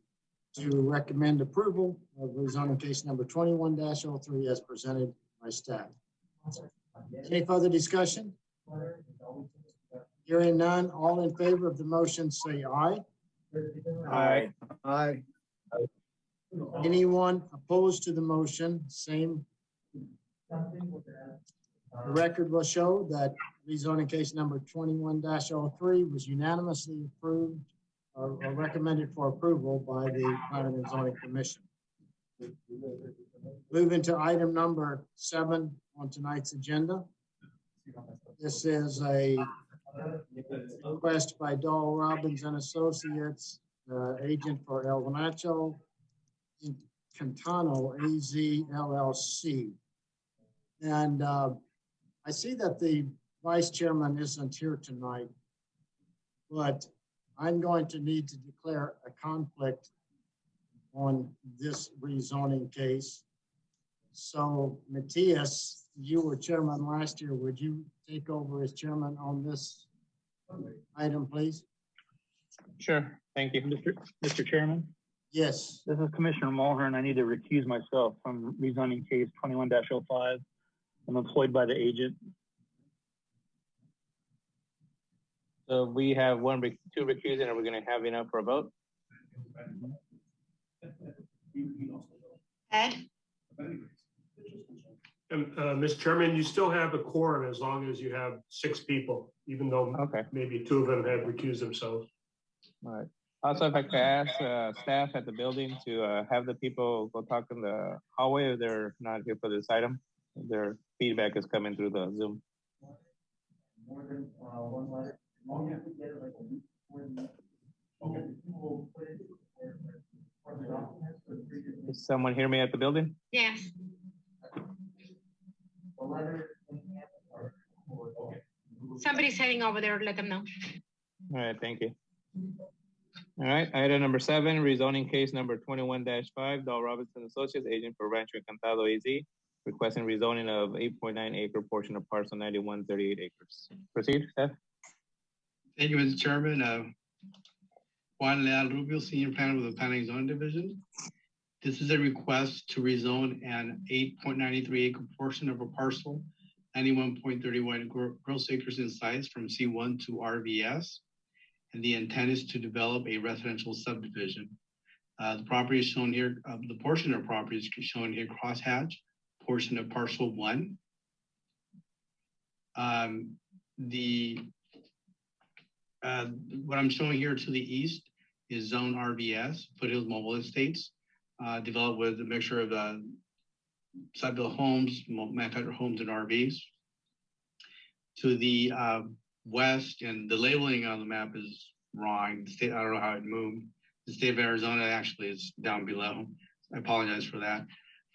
to recommend approval of rezoning case number 21-03 as presented by staff. Any further discussion? Hearing none, all in favor of the motion say aye. Aye. Aye. Anyone opposed to the motion, same. The record will show that rezoning case number 21-03 was unanimously approved or recommended for approval by the Planning and Zoning Commission. Moving to item number 7 on tonight's agenda. This is a request by Dahl Robbins and Associates, agent for El Nacho Cantano AZ LLC. And I see that the vice chairman isn't here tonight, but I'm going to need to declare a conflict on this rezoning case. So Matthias, you were chairman last year. Would you take over as chairman on this item, please? Sure, thank you. Mr. Chairman? Yes. This is Commissioner Mulhern. I need to recuse myself from rezoning case 21-05. I'm employed by the agent. So we have two recusing. Are we going to have enough for a vote? Ed? Mr. Chairman, you still have a quorum as long as you have 6 people, even though maybe 2 of them have recused themselves. All right. Also, if I could ask staff at the building to have the people go talk in the hallway if they're not here for this item. Their feedback is coming through the Zoom. Does someone hear me at the building? Yes. Somebody's heading over there. Let them know. All right, thank you. All right, item number 7, rezoning case number 21-5, Dahl Robinson Associates, agent for Rancho Encantado AZ, requesting rezoning of 8.9 acre portion of parcel 9138 acres. Proceed, staff. Thank you, Mr. Chairman. Juan Leal Rubio, Senior Planner with the Planning and Zoning Division. This is a request to rezone an 8.93 acre portion of a parcel, 91.31 gross acres in size from C1 to RVS. And the intent is to develop a residential subdivision. The property is shown here, the portion of property is shown here crosshatch, portion of parcel 1. What I'm showing here to the east is zone RVS, Foothills Mobile Estates, developed with a mixture of site-built homes, manufactured homes and RVs. To the west, and the labeling on the map is wrong. The state, I don't know how it moved. The state of Arizona actually is down below. I apologize for that.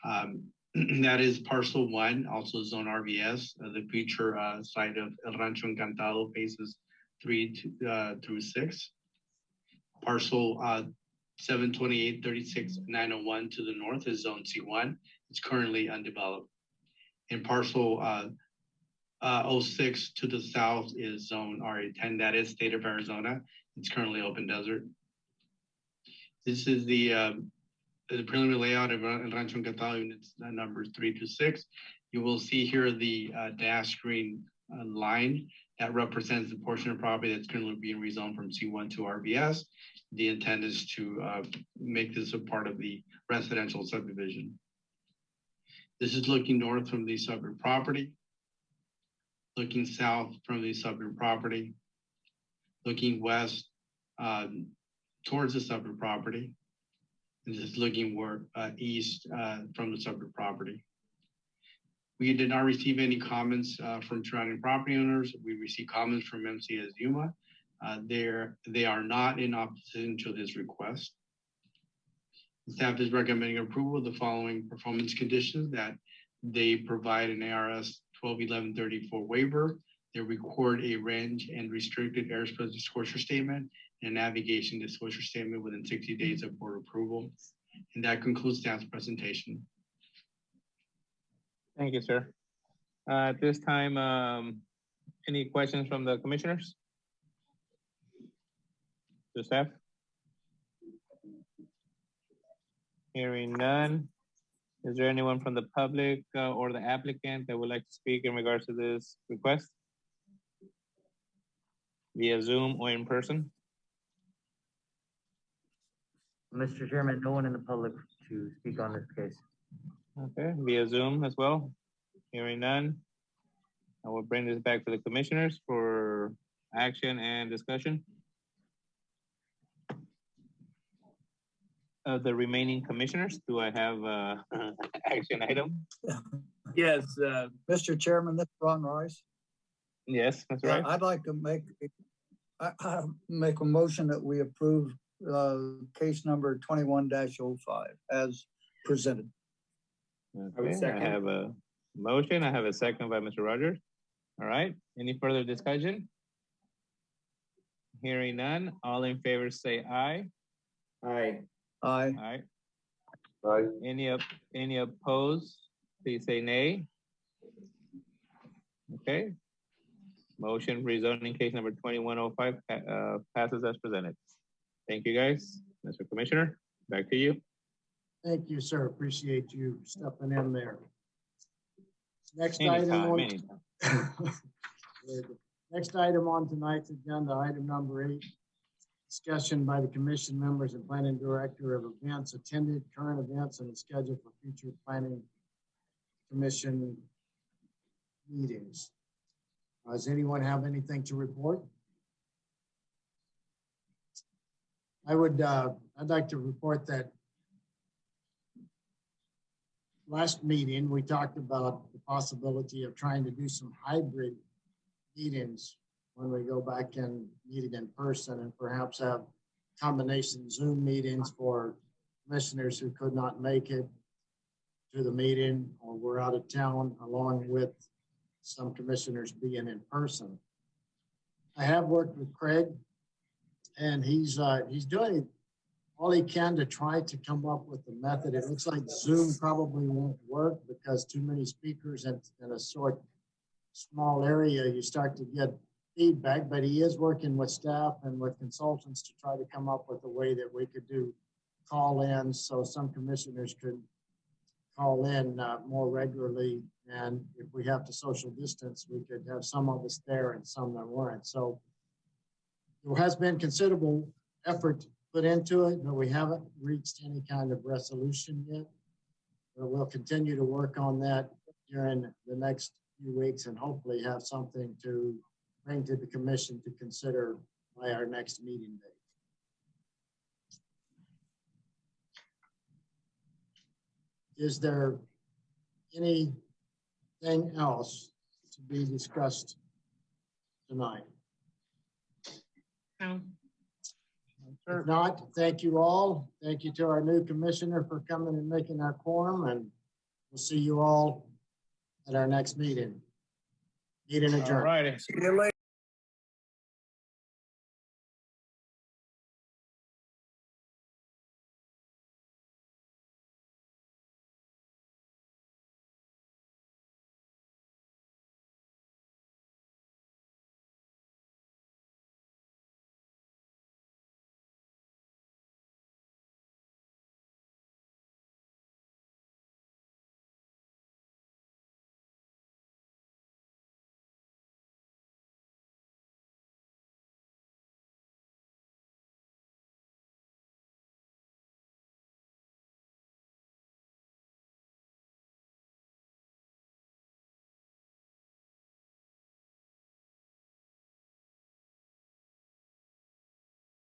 That is parcel 1, also zone RVS, the future site of El Rancho Encantado, phases 3 through 6. Parcel 728-36-901 to the north is zone C1. It's currently undeveloped. And parcel 06 to the south is zone RA10. That is state of Arizona. It's currently open desert. This is the preliminary layout of Rancho Encantado units numbers 3 to 6. You will see here the dash green line that represents the portion of property that's currently being rezoned from C1 to RBS. The intent is to make this a part of the residential subdivision. This is looking north from the suburb property, looking south from the suburb property, looking west towards the suburb property, and this is looking east from the suburb property. We did not receive any comments from surrounding property owners. We received comments from MCS Yuma. They are not in opposition to this request. Staff is recommending approval of the following performance conditions: that they provide an ARS 121134 waiver, they record a range and restricted airspace disclosure statement and navigation disclosure statement within 60 days of board approval. And that concludes staff's presentation. Thank you, sir. At this time, any questions from the commissioners? The staff? Hearing none. Is there anyone from the public or the applicant that would like to speak in regards to this request? Via Zoom or in person? Mr. Chairman, no one in the public to speak on this case. Okay, via Zoom as well. Hearing none. I will bring this back to the commissioners for action and discussion. The remaining commissioners, do I have an action item? Yes. Mr. Chairman, this is Ron Rice. Yes, that's right. I'd like to make a motion that we approve case number 21-05 as presented. Okay, I have a motion. I have a second by Mr. Rogers. All right. Any further discussion? Hearing none. All in favor say aye. Aye. Aye. Aye. Aye. Any opposed? Please say nay. Okay. Motion rezoning case number 2105 passes as presented. Thank you, guys. Mr. Commissioner, back to you. Thank you, sir. Appreciate you stepping in there. Next Next item on tonight's agenda, item number 8, discussion by the commission members and planning director of events attended, current events, and the schedule for future planning commission meetings. Does anyone have anything to report? I'd like to report that last meeting, we talked about the possibility of trying to do some hybrid meetings when we go back and meet it in person, and perhaps have combination Zoom meetings for commissioners who could not make it to the meeting or were out of town, along with some commissioners being in person. I have worked with Craig, and he's doing all he can to try to come up with a method. It looks like Zoom probably won't work because too many speakers in a small area, you start to get feedback, but he is working with staff and with consultants to try to come up with a way that we could do call-ins so some commissioners could call in more regularly. And if we have to social distance, we could have some of us there and some that weren't. So there has been considerable effort put into it, but we haven't reached any kind of resolution yet. But we'll continue to work on that during the next few weeks and hopefully have something to bring to the commission to consider by our next meeting date. Is there anything else to be discussed tonight? No. If not, thank you all. Thank you to our new commissioner for coming and making our quorum, and we'll see you all at our next meeting. Meeting adjourned. All righty. See you later.